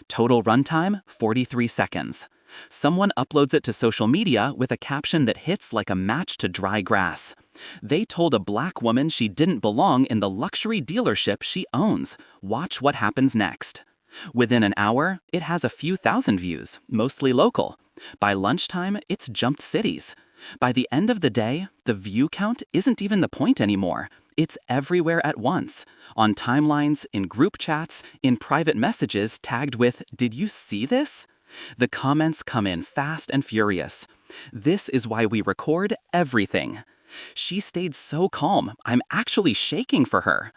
Total runtime, 43 seconds. Someone uploads it to social media with a caption that hits like a match to dry grass. They told a black woman she didn't belong in the luxury dealership she owns. Watch what happens next. Within an hour, it has a few thousand views, mostly local. By lunchtime, it's jumped cities. By the end of the day, the view count isn't even the point anymore. It's everywhere at once, on timelines, in group chats, in private messages tagged with, "Did you see this?" The comments come in fast and furious. This is why we record everything. She stayed so calm, I'm actually shaking for her.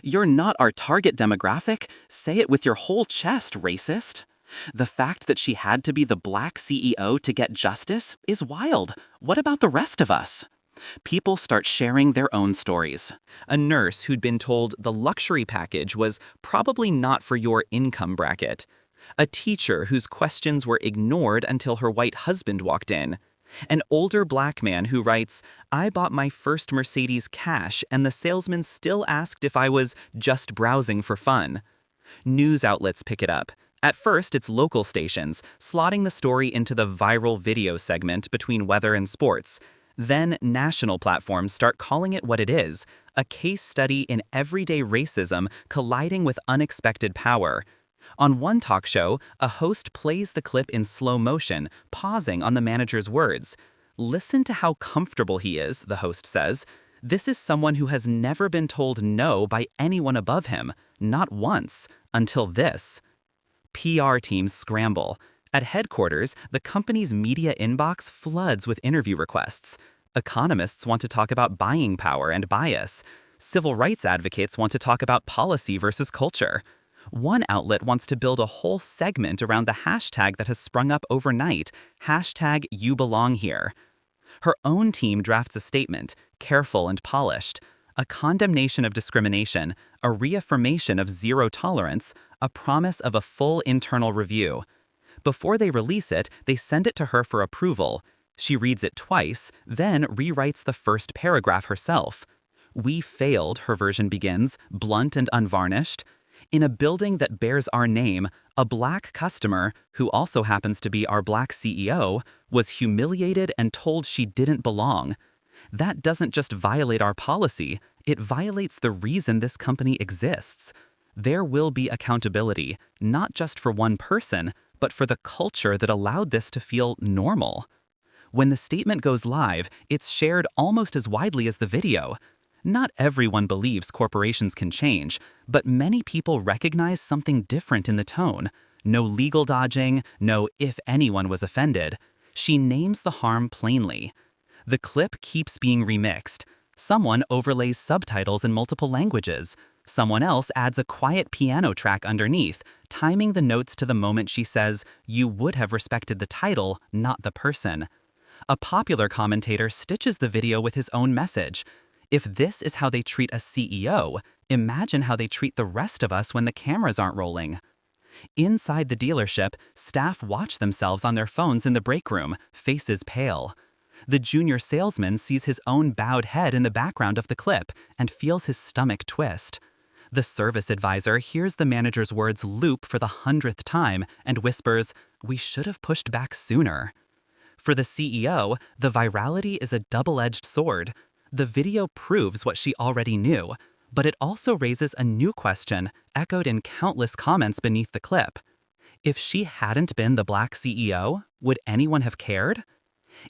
You're not our target demographic. Say it with your whole chest, racist. The fact that she had to be the black CEO to get justice is wild. What about the rest of us? People start sharing their own stories. A nurse who'd been told the luxury package was probably not for your income bracket. A teacher whose questions were ignored until her white husband walked in. An older black man who writes, "I bought my first Mercedes cash and the salesman still asked if I was just browsing for fun." News outlets pick it up. At first, it's local stations, slotting the story into the viral video segment between weather and sports. Then national platforms start calling it what it is, a case study in everyday racism colliding with unexpected power. On one talk show, a host plays the clip in slow motion, pausing on the manager's words. "Listen to how comfortable he is," the host says. "This is someone who has never been told no by anyone above him, not once, until this." PR teams scramble. At headquarters, the company's media inbox floods with interview requests. Economists want to talk about buying power and bias. Civil rights advocates want to talk about policy versus culture. One outlet wants to build a whole segment around the hashtag that has sprung up overnight, #YouBelongHere. Her own team drafts a statement, careful and polished, a condemnation of discrimination, a reaffirmation of zero tolerance, a promise of a full internal review. Before they release it, they send it to her for approval. She reads it twice, then rewrites the first paragraph herself. "We failed," her version begins, blunt and unvarnished. In a building that bears our name, a black customer, who also happens to be our black CEO, was humiliated and told she didn't belong. That doesn't just violate our policy, it violates the reason this company exists. There will be accountability, not just for one person, but for the culture that allowed this to feel normal. When the statement goes live, it's shared almost as widely as the video. Not everyone believes corporations can change, but many people recognize something different in the tone. No legal dodging, no if anyone was offended. She names the harm plainly. The clip keeps being remixed. Someone overlays subtitles in multiple languages. Someone else adds a quiet piano track underneath, timing the notes to the moment she says, "You would have respected the title, not the person." A popular commentator stitches the video with his own message. If this is how they treat a CEO, imagine how they treat the rest of us when the cameras aren't rolling. Inside the dealership, staff watch themselves on their phones in the break room, faces pale. The junior salesman sees his own bowed head in the background of the clip and feels his stomach twist. The service advisor hears the manager's words loop for the 100th time and whispers, "We should have pushed back sooner." For the CEO, the virality is a double-edged sword. The video proves what she already knew, but it also raises a new question, echoed in countless comments beneath the clip. If she hadn't been the black CEO, would anyone have cared?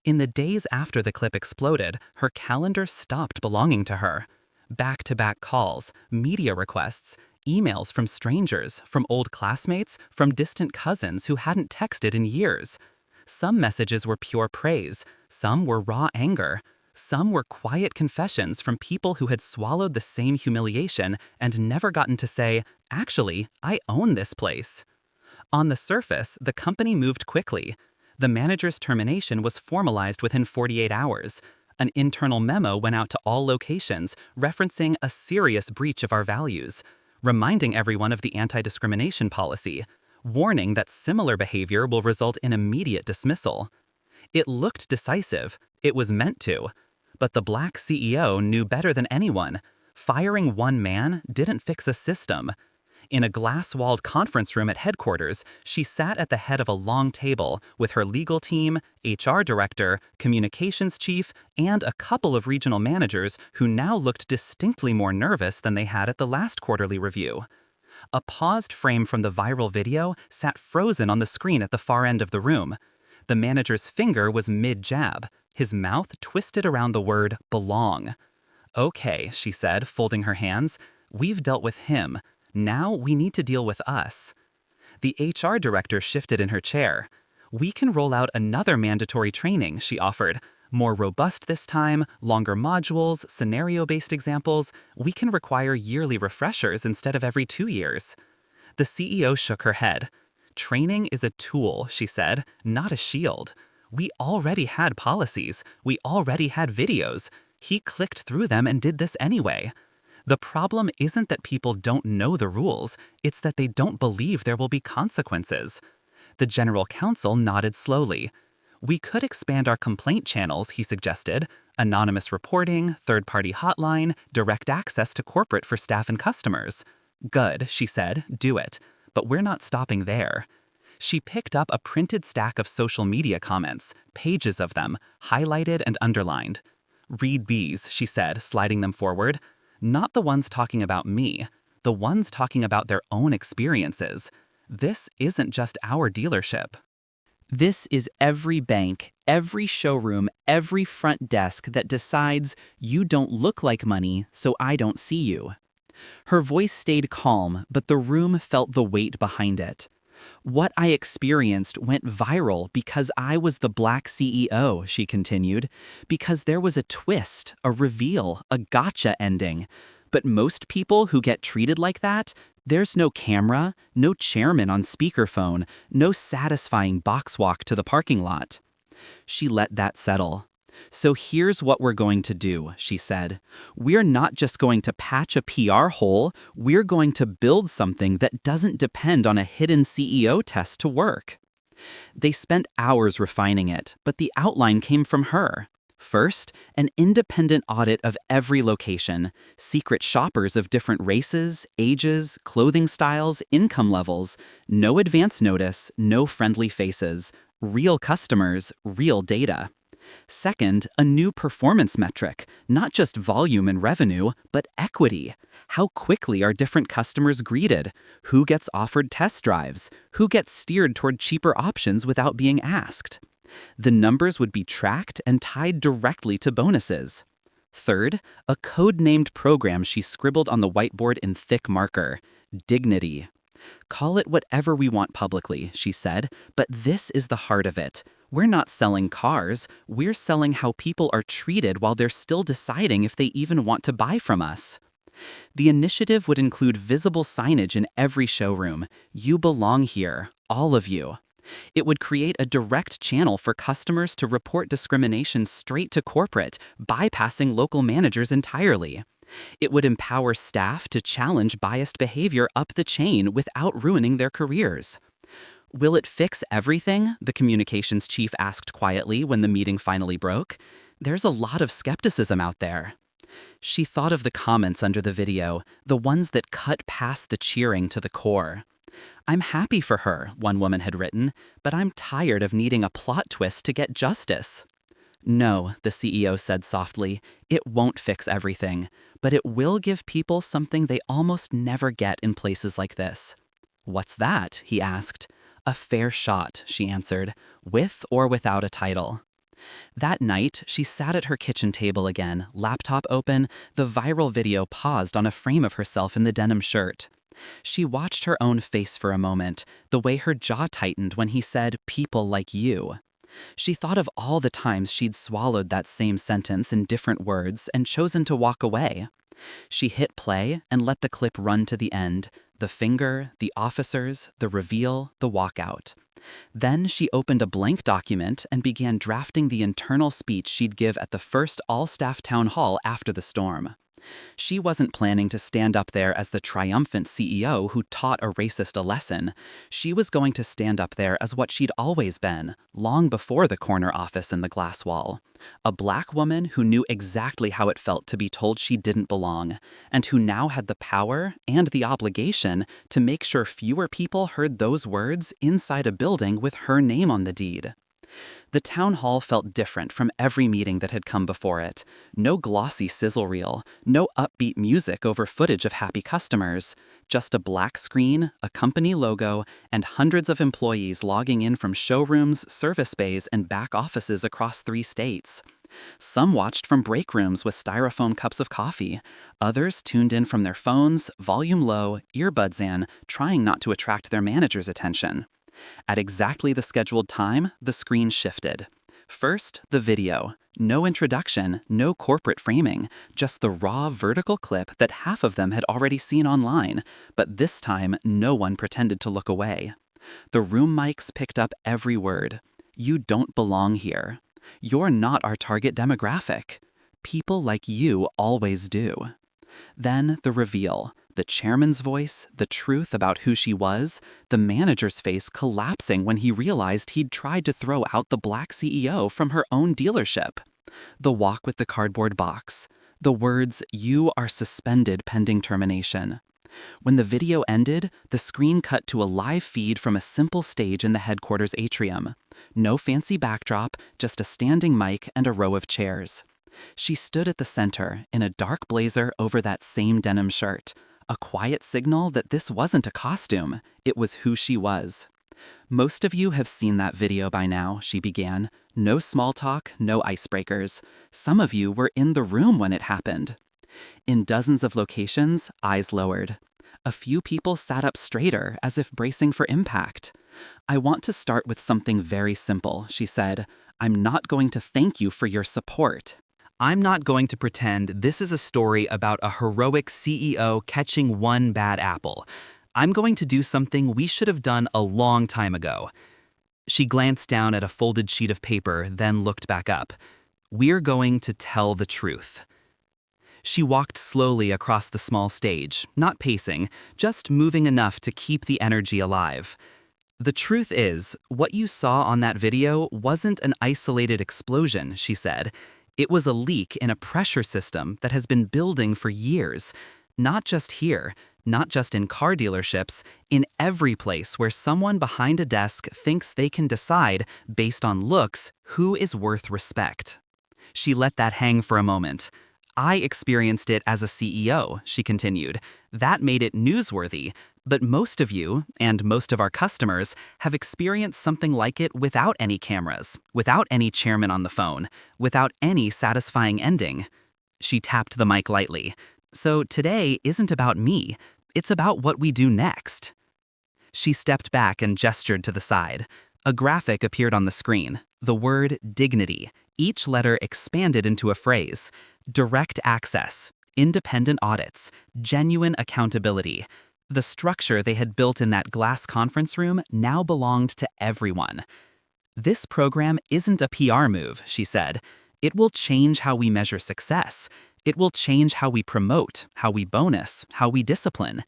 In the days after the clip exploded, her calendar stopped belonging to her. Back-to-back calls, media requests, emails from strangers, from old classmates, from distant cousins who hadn't texted in years. Some messages were pure praise, some were raw anger, some were quiet confessions from people who had swallowed the same humiliation and never gotten to say, "Actually, I own this place." On the surface, the company moved quickly. The manager's termination was formalized within 48 hours. An internal memo went out to all locations, referencing a serious breach of our values, reminding everyone of the anti-discrimination policy, warning that similar behavior will result in immediate dismissal. It looked decisive, it was meant to, but the black CEO knew better than anyone. Firing one man didn't fix a system. In a glass-walled conference room at headquarters, she sat at the head of a long table with her legal team, HR director, communications chief, and a couple of regional managers who now looked distinctly more nervous than they had at the last quarterly review. A paused frame from the viral video sat frozen on the screen at the far end of the room. The manager's finger was mid-jab, his mouth twisted around the word belong. "Okay," she said, folding her hands, "we've dealt with him. Now we need to deal with us." The HR director shifted in her chair. "We can roll out another mandatory training," she offered. "More robust this time, longer modules, scenario-based examples. We can require yearly refreshers instead of every 2 years." The CEO shook her head. "Training is a tool," she said, "not a shield. We already had policies. We already had videos. He clicked through them and did this anyway. The problem isn't that people don't know the rules, it's that they don't believe there will be consequences." The general counsel nodded slowly. "We could expand our complaint channels," he suggested. "Anonymous reporting, third-party hotline, direct access to corporate for staff and customers." "Good," she said, "do it. But we're not stopping there." She picked up a printed stack of social media comments, pages of them, highlighted and underlined. "Read these," she said, sliding them forward. "Not the ones talking about me, the ones talking about their own experiences. This isn't just our dealership. This is every bank, every showroom, every front desk that decides you don't look like money, so I don't see you." Her voice stayed calm, but the room felt the weight behind it. "What I experienced went viral because I was the black CEO," she continued, "because there was a twist, a reveal, a gotcha ending. But most people who get treated like that, there's no camera, no chairman on speakerphone, no satisfying box walk to the parking lot." She let that settle. "So here's what we're going to do," she said. "We're not just going to patch a PR hole, we're going to build something that doesn't depend on a hidden CEO test to work." They spent hours refining it, but the outline came from her. First, an independent audit of every location, secret shoppers of different races, ages, clothing styles, income levels, no advance notice, no friendly faces, real customers, real data. Second, a new performance metric, not just volume and revenue, but equity. How quickly are different customers greeted? Who gets offered test drives? Who gets steered toward cheaper options without being asked? The numbers would be tracked and tied directly to bonuses. Third, a code-named program she scribbled on the whiteboard in thick marker. Dignity. Call it whatever we want publicly, she said, but this is the heart of it. We're not selling cars, we're selling how people are treated while they're still deciding if they even want to buy from us. The initiative would include visible signage in every showroom. You belong here, all of you. It would create a direct channel for customers to report discrimination straight to corporate, bypassing local managers entirely. It would empower staff to challenge biased behavior up the chain without ruining their careers. Will it fix everything? The communications chief asked quietly when the meeting finally broke. There's a lot of skepticism out there. She thought of the comments under the video, the ones that cut past the cheering to the core. I'm happy for her, one woman had written, but I'm tired of needing a plot twist to get justice. No, the CEO said softly, it won't fix everything, but it will give people something they almost never get in places like this. What's that? He asked. A fair shot, she answered, with or without a title. That night, she sat at her kitchen table again, laptop open, the viral video paused on a frame of herself in the denim shirt. She watched her own face for a moment, the way her jaw tightened when he said, people like you. She thought of all the times she'd swallowed that same sentence in different words and chosen to walk away. She hit play and let the clip run to the end, the finger, the officers, the reveal, the walkout. Then she opened a blank document and began drafting the internal speech she'd give at the first all-staff town hall after the storm. She wasn't planning to stand up there as the triumphant CEO who taught a racist a lesson. She was going to stand up there as what she'd always been, long before the corner office and the glass wall. A black woman who knew exactly how it felt to be told she didn't belong, and who now had the power and the obligation to make sure fewer people heard those words inside a building with her name on the deed. The town hall felt different from every meeting that had come before it. No glossy sizzle reel, no upbeat music over footage of happy customers. Just a black screen, a company logo, and hundreds of employees logging in from showrooms, service bays, and back offices across 3 states. Some watched from break rooms with styrofoam cups of coffee. Others tuned in from their phones, volume low, earbuds in, trying not to attract their manager's attention. At exactly the scheduled time, the screen shifted. First, the video. No introduction, no corporate framing, just the raw vertical clip that half of them had already seen online, but this time no one pretended to look away. The room mics picked up every word. You don't belong here. You're not our target demographic. People like you always do. Then the reveal. The chairman's voice, the truth about who she was, the manager's face collapsing when he realized he'd tried to throw out the black CEO from her own dealership. The walk with the cardboard box. The words, "You are suspended pending termination." When the video ended, the screen cut to a live feed from a simple stage in the headquarters atrium. No fancy backdrop, just a standing mic and a row of chairs. She stood at the center, in a dark blazer over that same denim shirt. A quiet signal that this wasn't a costume, it was who she was. Most of you have seen that video by now, she began. No small talk, no icebreakers. Some of you were in the room when it happened. In dozens of locations, eyes lowered. A few people sat up straighter, as if bracing for impact. I want to start with something very simple, she said. I'm not going to thank you for your support. I'm not going to pretend this is a story about a heroic CEO catching one bad apple. I'm going to do something we should have done a long time ago. She glanced down at a folded sheet of paper, then looked back up. We're going to tell the truth. She walked slowly across the small stage, not pacing, just moving enough to keep the energy alive. The truth is, what you saw on that video wasn't an isolated explosion, she said. It was a leak in a pressure system that has been building for years. Not just here, not just in car dealerships, in every place where someone behind a desk thinks they can decide, based on looks, who is worth respect. She let that hang for a moment. I experienced it as a CEO, she continued. That made it newsworthy, but most of you, and most of our customers, have experienced something like it without any cameras, without any chairman on the phone, without any satisfying ending. She tapped the mic lightly. So today isn't about me, it's about what we do next. She stepped back and gestured to the side. A graphic appeared on the screen. The word dignity. Each letter expanded into a phrase. Direct access, independent audits, genuine accountability. The structure they had built in that glass conference room now belonged to everyone. This program isn't a PR move, she said. It will change how we measure success. It will change how we promote, how we bonus, how we discipline.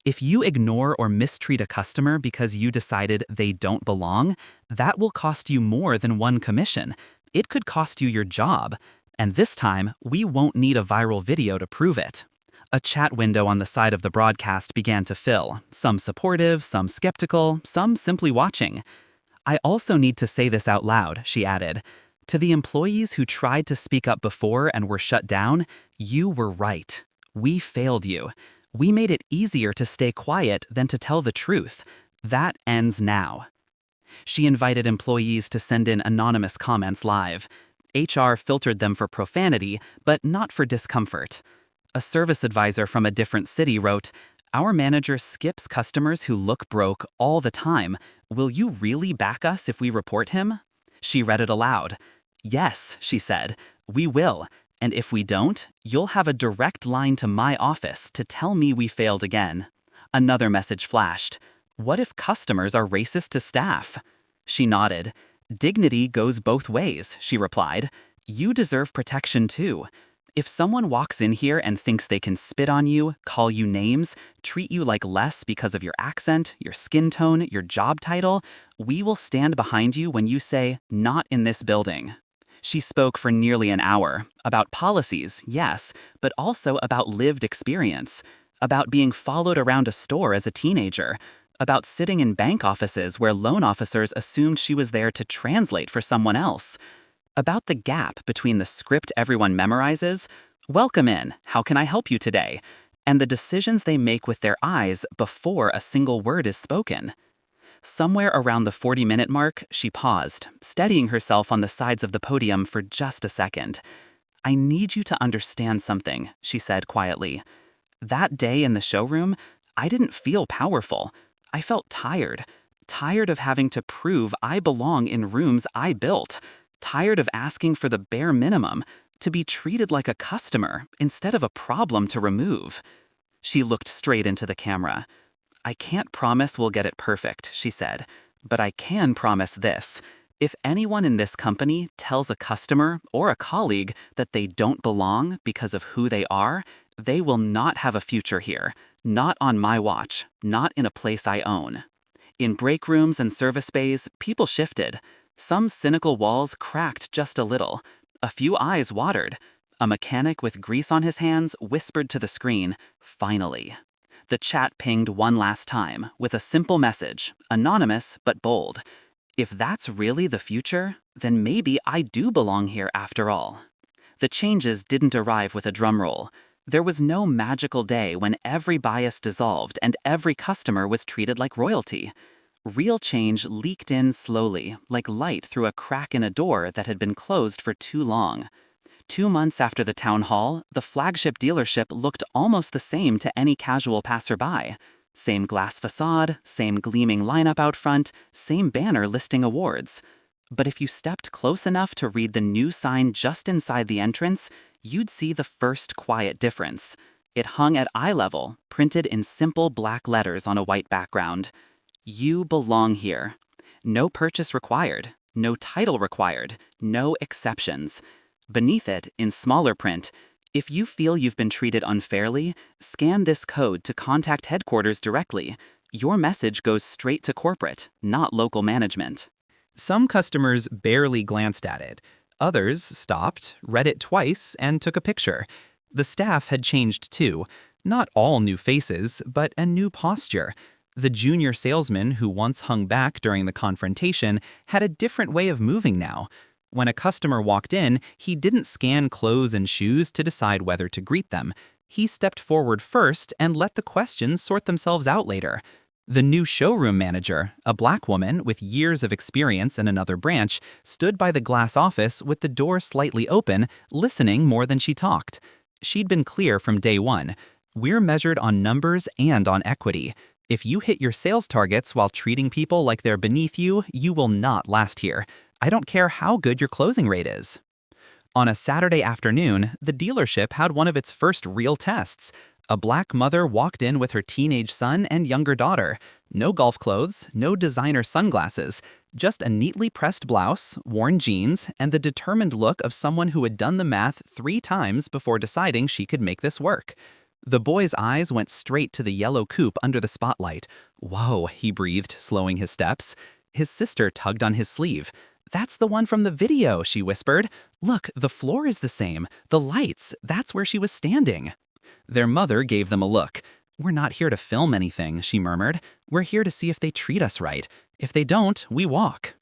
If you ignore or mistreat a customer because you decided they don't belong, that will cost you more than one commission. It could cost you your job. And this time, we won't need a viral video to prove it. A chat window on the side of the broadcast began to fill, some supportive, some skeptical, some simply watching. I also need to say this out loud, she added. To the employees who tried to speak up before and were shut down, you were right. We failed you. We made it easier to stay quiet than to tell the truth. That ends now. She invited employees to send in anonymous comments live. HR filtered them for profanity, but not for discomfort. A service advisor from a different city wrote, "Our manager skips customers who look broke all the time. Will you really back us if we report him?" She read it aloud. "Yes," she said, "we will. And if we don't, you'll have a direct line to my office to tell me we failed again." Another message flashed. "What if customers are racist to staff?" She nodded. "Dignity goes both ways," she replied. "You deserve protection too. If someone walks in here and thinks they can spit on you, call you names, treat you like less because of your accent, your skin tone, your job title, we will stand behind you when you say, 'Not in this building.'" She spoke for nearly an hour, about policies, yes, but also about lived experience, about being followed around a store as a teenager, about sitting in bank offices where loan officers assumed she was there to translate for someone else, about the gap between the script everyone memorizes, "Welcome in, how can I help you today?" and the decisions they make with their eyes before a single word is spoken. Somewhere around the 40-minute mark, she paused, steadying herself on the sides of the podium for just a second. "I need you to understand something," she said quietly. "That day in the showroom, I didn't feel powerful. I felt tired. Tired of having to prove I belong in rooms I built. Tired of asking for the bare minimum, to be treated like a customer instead of a problem to remove." She looked straight into the camera. "I can't promise we'll get it perfect," she said, "but I can promise this. If anyone in this company tells a customer or a colleague that they don't belong because of who they are, they will not have a future here. Not on my watch, not in a place I own." In break rooms and service bays, people shifted. Some cynical walls cracked just a little. A few eyes watered. A mechanic with grease on his hands whispered to the screen, "Finally." The chat pinged one last time, with a simple message, anonymous but bold. If that's really the future, then maybe I do belong here after all. The changes didn't arrive with a drumroll. There was no magical day when every bias dissolved and every customer was treated like royalty. Real change leaked in slowly, like light through a crack in a door that had been closed for too long. 2 months after the town hall, the flagship dealership looked almost the same to any casual passerby. Same glass facade, same gleaming lineup out front, same banner listing awards. But if you stepped close enough to read the new sign just inside the entrance, you'd see the first quiet difference. It hung at eye level, printed in simple black letters on a white background. "You belong here." No purchase required, no title required, no exceptions. Beneath it, in smaller print, "If you feel you've been treated unfairly, scan this code to contact headquarters directly. Your message goes straight to corporate, not local management." Some customers barely glanced at it. Others stopped, read it twice, and took a picture. The staff had changed too. Not all new faces, but a new posture. The junior salesman who once hung back during the confrontation had a different way of moving now. When a customer walked in, he didn't scan clothes and shoes to decide whether to greet them. He stepped forward first and let the questions sort themselves out later. The new showroom manager, a black woman with years of experience in another branch, stood by the glass office with the door slightly open, listening more than she talked. She'd been clear from day one. We're measured on numbers and on equity. If you hit your sales targets while treating people like they're beneath you, you will not last here. I don't care how good your closing rate is. On a Saturday afternoon, the dealership had one of its first real tests. A black mother walked in with her teenage son and younger daughter. No golf clothes, no designer sunglasses, just a neatly pressed blouse, worn jeans, and the determined look of someone who had done the math 3 times before deciding she could make this work. The boy's eyes went straight to the yellow coupe under the spotlight. "Whoa," he breathed, slowing his steps. His sister tugged on his sleeve. "That's the one from the video," she whispered. "Look, the floor is the same. The lights, that's where she was standing." Their mother gave them a look. "We're not here to film anything," she murmured. "We're here to see if they treat us right. If they don't, we walk."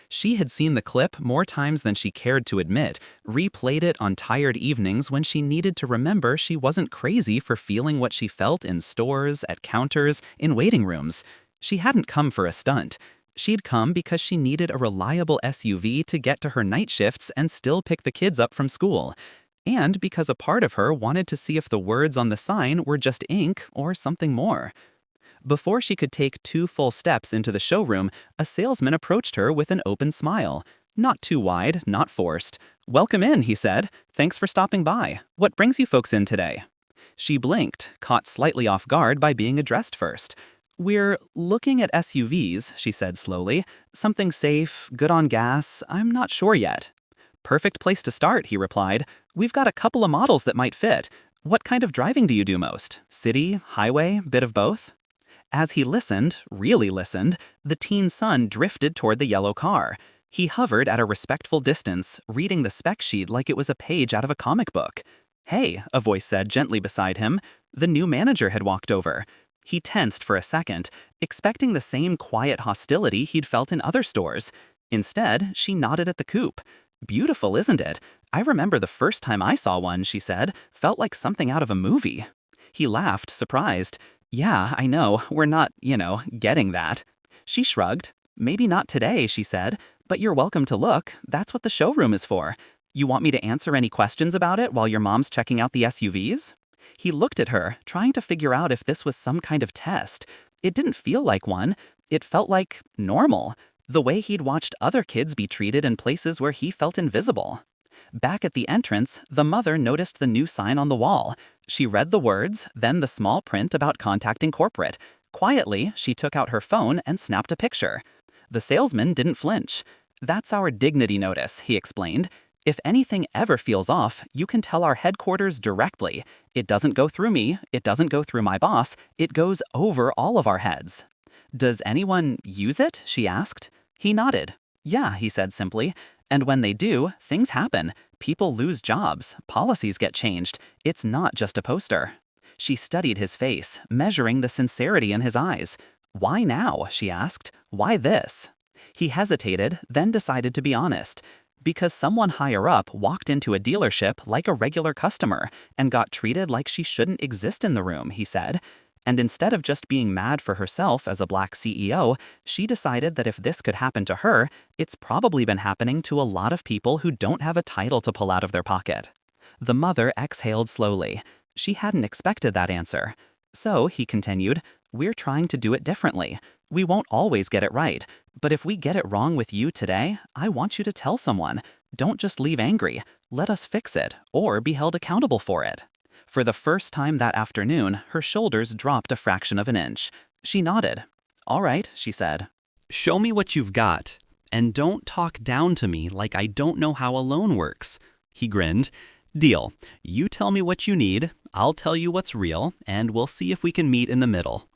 She had seen the clip more times than she cared to admit, replayed it on tired evenings when she needed to remember she wasn't crazy for feeling what she felt in stores, at counters, in waiting rooms. She hadn't come for a stunt. She'd come because she needed a reliable SUV to get to her night shifts and still pick the kids up from school. And because a part of her wanted to see if the words on the sign were just ink or something more. Before she could take 2 full steps into the showroom, a salesman approached her with an open smile. Not too wide, not forced. "Welcome in," he said. "Thanks for stopping by. What brings you folks in today?" She blinked, caught slightly off guard by being addressed first. "We're looking at SUVs," she said slowly. "Something safe, good on gas, I'm not sure yet." "Perfect place to start," he replied. "We've got a couple of models that might fit. What kind of driving do you do most? City, highway, bit of both?" As he listened, really listened, the teen son drifted toward the yellow car. He hovered at a respectful distance, reading the spec sheet like it was a page out of a comic book. "Hey," a voice said gently beside him. The new manager had walked over. He tensed for a second, expecting the same quiet hostility he'd felt in other stores. Instead, she nodded at the coupe. "Beautiful, isn't it? I remember the first time I saw one," she said. "Felt like something out of a movie." He laughed, surprised. "Yeah, I know, we're not, getting that." She shrugged. "Maybe not today," she said, "but you're welcome to look. That's what the showroom is for. You want me to answer any questions about it while your mom's checking out the SUVs?" He looked at her, trying to figure out if this was some kind of test. It didn't feel like one. It felt like normal, the way he'd watched other kids be treated in places where he felt invisible. Back at the entrance, the mother noticed the new sign on the wall. She read the words, then the small print about contacting corporate. Quietly, she took out her phone and snapped a picture. The salesman didn't flinch. "That's our dignity notice," he explained. "If anything ever feels off, you can tell our headquarters directly. It doesn't go through me, it doesn't go through my boss, it goes over all of our heads." "Does anyone use it?" she asked. He nodded. "Yeah," he said simply. "And when they do, things happen. People lose jobs, policies get changed. It's not just a poster." She studied his face, measuring the sincerity in his eyes. "Why now?" she asked. "Why this?" He hesitated, then decided to be honest. "Because someone higher up walked into a dealership like a regular customer and got treated like she shouldn't exist in the room," he said. And instead of just being mad for herself as a black CEO, she decided that if this could happen to her, it's probably been happening to a lot of people who don't have a title to pull out of their pocket. The mother exhaled slowly. She hadn't expected that answer. "So," he continued, "we're trying to do it differently. We won't always get it right, but if we get it wrong with you today, I want you to tell someone. Don't just leave angry. Let us fix it, or be held accountable for it." For the first time that afternoon, her shoulders dropped a fraction of an inch. She nodded. "All right," she said. "Show me what you've got, and don't talk down to me like I don't know how a loan works." He grinned. "Deal. You tell me what you need, I'll tell you what's real, and we'll see if we can meet in the middle."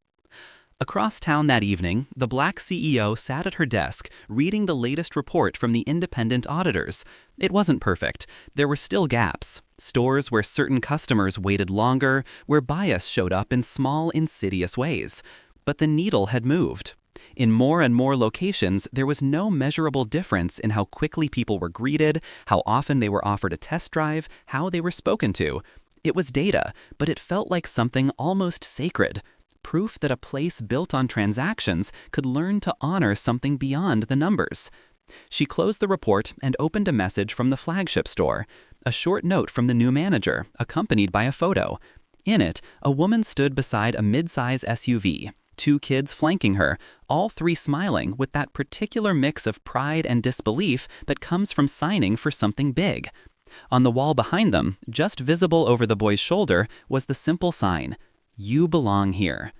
Across town that evening, the black CEO sat at her desk, reading the latest report from the independent auditors. It wasn't perfect. There were still gaps. Stores where certain customers waited longer, where bias showed up in small, insidious ways. But the needle had moved. In more and more locations, there was no measurable difference in how quickly people were greeted, how often they were offered a test drive, how they were spoken to. It was data, but it felt like something almost sacred. Proof that a place built on transactions could learn to honor something beyond the numbers. She closed the report and opened a message from the flagship store, a short note from the new manager, accompanied by a photo. In it, a woman stood beside a mid-size SUV, 2 kids flanking her, all 3 smiling with that particular mix of pride and disbelief that comes from signing for something big. On the wall behind them, just visible over the boy's shoulder, was the simple sign, "You belong here."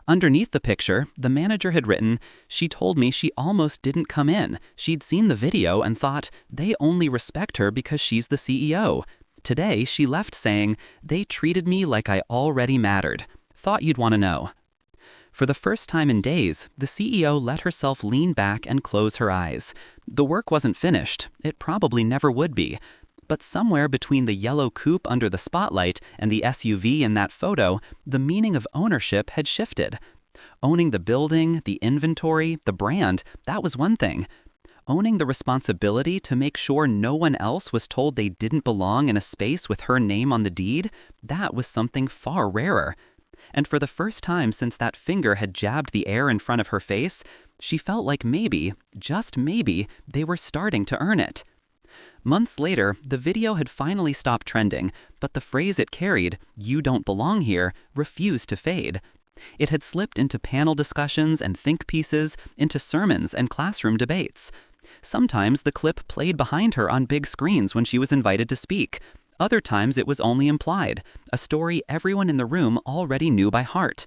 Underneath the picture, the manager had written, "She told me she almost didn't come in. She'd seen the video and thought, they only respect her because she's the CEO. Today, she left saying, they treated me like I already mattered. Thought you'd want to know." For the first time in days, the CEO let herself lean back and close her eyes. The work wasn't finished. It probably never would be. But somewhere between the yellow coupe under the spotlight and the SUV in that photo, the meaning of ownership had shifted. Owning the building, the inventory, the brand, that was one thing. Owning the responsibility to make sure no one else was told they didn't belong in a space with her name on the deed, that was something far rarer. And for the first time since that finger had jabbed the air in front of her face, she felt like maybe, just maybe, they were starting to earn it. Months later, the video had finally stopped trending, but the phrase it carried, "You don't belong here," refused to fade. It had slipped into panel discussions and think pieces, into sermons and classroom debates. Sometimes the clip played behind her on big screens when she was invited to speak. Other times it was only implied, a story everyone in the room already knew by heart.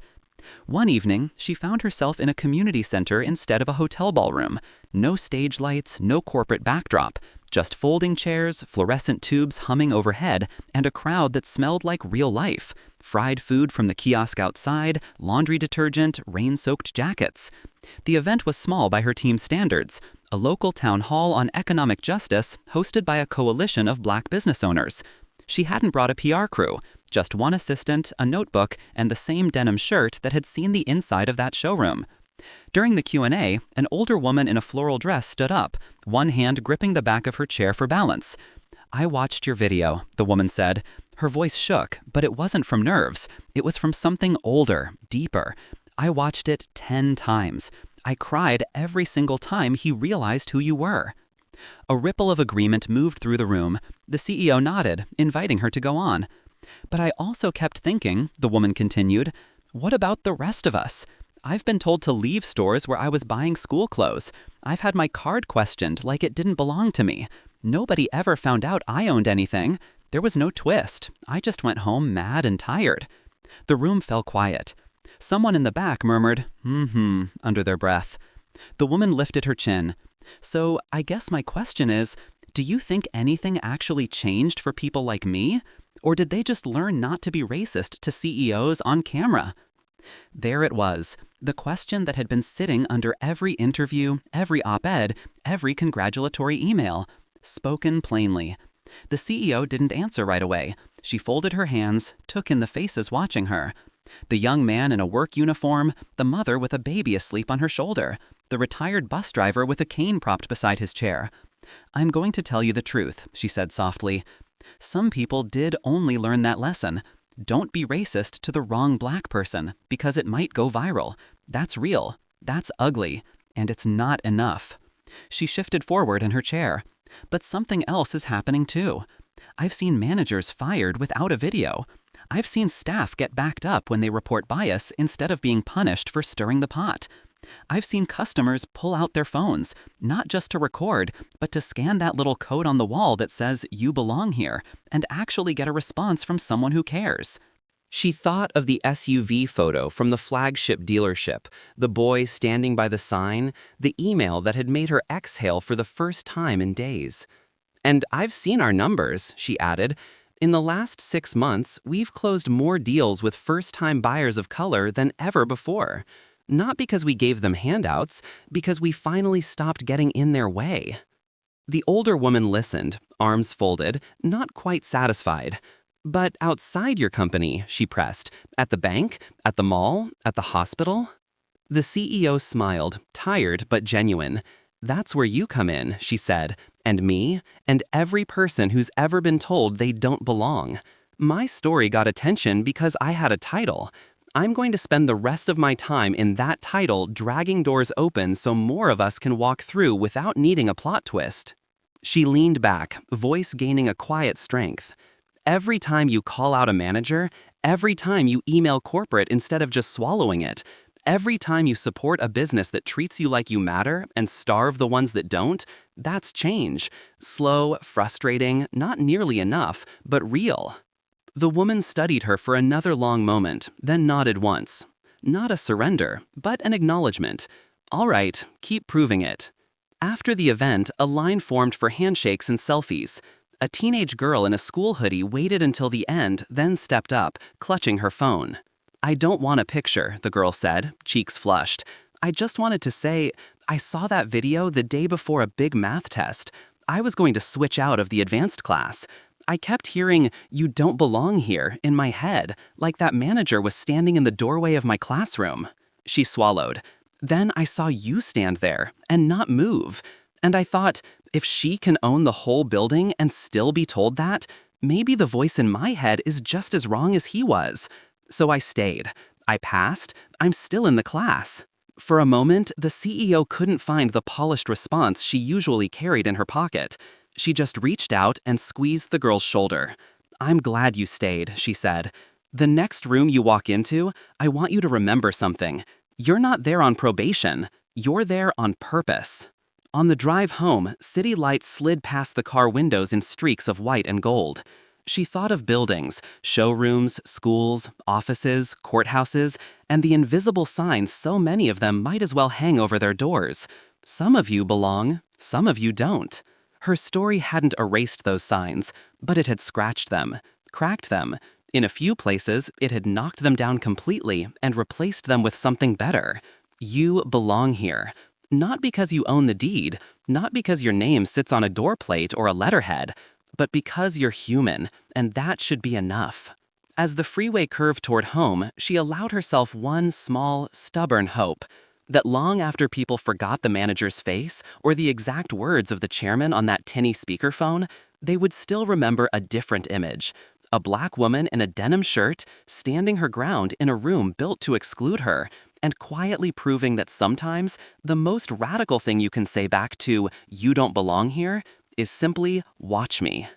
One evening, she found herself in a community center instead of a hotel ballroom. No stage lights, no corporate backdrop. Just folding chairs, fluorescent tubes humming overhead, and a crowd that smelled like real life. Fried food from the kiosk outside, laundry detergent, rain-soaked jackets. The event was small by her team's standards, a local town hall on economic justice hosted by a coalition of black business owners. She hadn't brought a PR crew, just one assistant, a notebook, and the same denim shirt that had seen the inside of that showroom. During the Q&A, an older woman in a floral dress stood up, one hand gripping the back of her chair for balance. "I watched your video," the woman said. Her voice shook, but it wasn't from nerves. It was from something older, deeper. "I watched it 10 times. I cried every single time he realized who you were." A ripple of agreement moved through the room. The CEO nodded, inviting her to go on. "But I also kept thinking," the woman continued, "what about the rest of us? I've been told to leave stores where I was buying school clothes. I've had my card questioned like it didn't belong to me. Nobody ever found out I owned anything. There was no twist. I just went home mad and tired." The room fell quiet. Someone in the back murmured, under their breath. The woman lifted her chin. "So I guess my question is, do you think anything actually changed for people like me? Or did they just learn not to be racist to CEOs on camera?" There it was, the question that had been sitting under every interview, every op-ed, every congratulatory email, spoken plainly. The CEO didn't answer right away. She folded her hands, took in the faces watching her. The young man in a work uniform, the mother with a baby asleep on her shoulder, the retired bus driver with a cane propped beside his chair. "I'm going to tell you the truth," she said softly. "Some people did only learn that lesson. Don't be racist to the wrong black person, because it might go viral. That's real. That's ugly. And it's not enough." She shifted forward in her chair. "But something else is happening too. I've seen managers fired without a video. I've seen staff get backed up when they report bias instead of being punished for stirring the pot. I've seen customers pull out their phones, not just to record, but to scan that little code on the wall that says, 'You belong here,' and actually get a response from someone who cares." She thought of the SUV photo from the flagship dealership, the boy standing by the sign, the email that had made her exhale for the first time in days. "And I've seen our numbers," she added. "In the last 6 months, we've closed more deals with first-time buyers of color than ever before. Not because we gave them handouts, because we finally stopped getting in their way. The older woman listened, arms folded, not quite satisfied. But outside your company, she pressed, at the bank, at the mall, at the hospital? The CEO smiled, tired but genuine. That's where you come in, she said, and me, and every person who's ever been told they don't belong. My story got attention because I had a title. I'm going to spend the rest of my time in that title dragging doors open so more of us can walk through without needing a plot twist. She leaned back, voice gaining a quiet strength. Every time you call out a manager, every time you email corporate instead of just swallowing it, every time you support a business that treats you like you matter and starve the ones that don't, that's change. Slow, frustrating, not nearly enough, but real. The woman studied her for another long moment, then nodded once. Not a surrender, but an acknowledgement. All right, keep proving it. After the event, a line formed for handshakes and selfies. A teenage girl in a school hoodie waited until the end, then stepped up, clutching her phone. I don't want a picture, the girl said, cheeks flushed. I just wanted to say, I saw that video the day before a big math test. I was going to switch out of the advanced class. I kept hearing, "You don't belong here," in my head, like that manager was standing in the doorway of my classroom. She swallowed. Then I saw you stand there and not move. And I thought, if she can own the whole building and still be told that, maybe the voice in my head is just as wrong as he was. So I stayed. I passed. I'm still in the class. For a moment, the CEO couldn't find the polished response she usually carried in her pocket. She just reached out and squeezed the girl's shoulder. I'm glad you stayed, she said. The next room you walk into, I want you to remember something. You're not there on probation. You're there on purpose. On the drive home, city lights slid past the car windows in streaks of white and gold. She thought of buildings, showrooms, schools, offices, courthouses, and the invisible signs so many of them might as well hang over their doors. Some of you belong, some of you don't. Her story hadn't erased those signs, but it had scratched them, cracked them. In a few places, it had knocked them down completely and replaced them with something better. You belong here. Not because you own the deed, not because your name sits on a door plate or a letterhead, but because you're human, and that should be enough. As the freeway curved toward home, she allowed herself one small, stubborn hope. That long after people forgot the manager's face or the exact words of the chairman on that tinny speakerphone, they would still remember a different image. A black woman in a denim shirt, standing her ground in a room built to exclude her, and quietly proving that sometimes the most radical thing you can say back to "you don't belong here" is simply "watch me."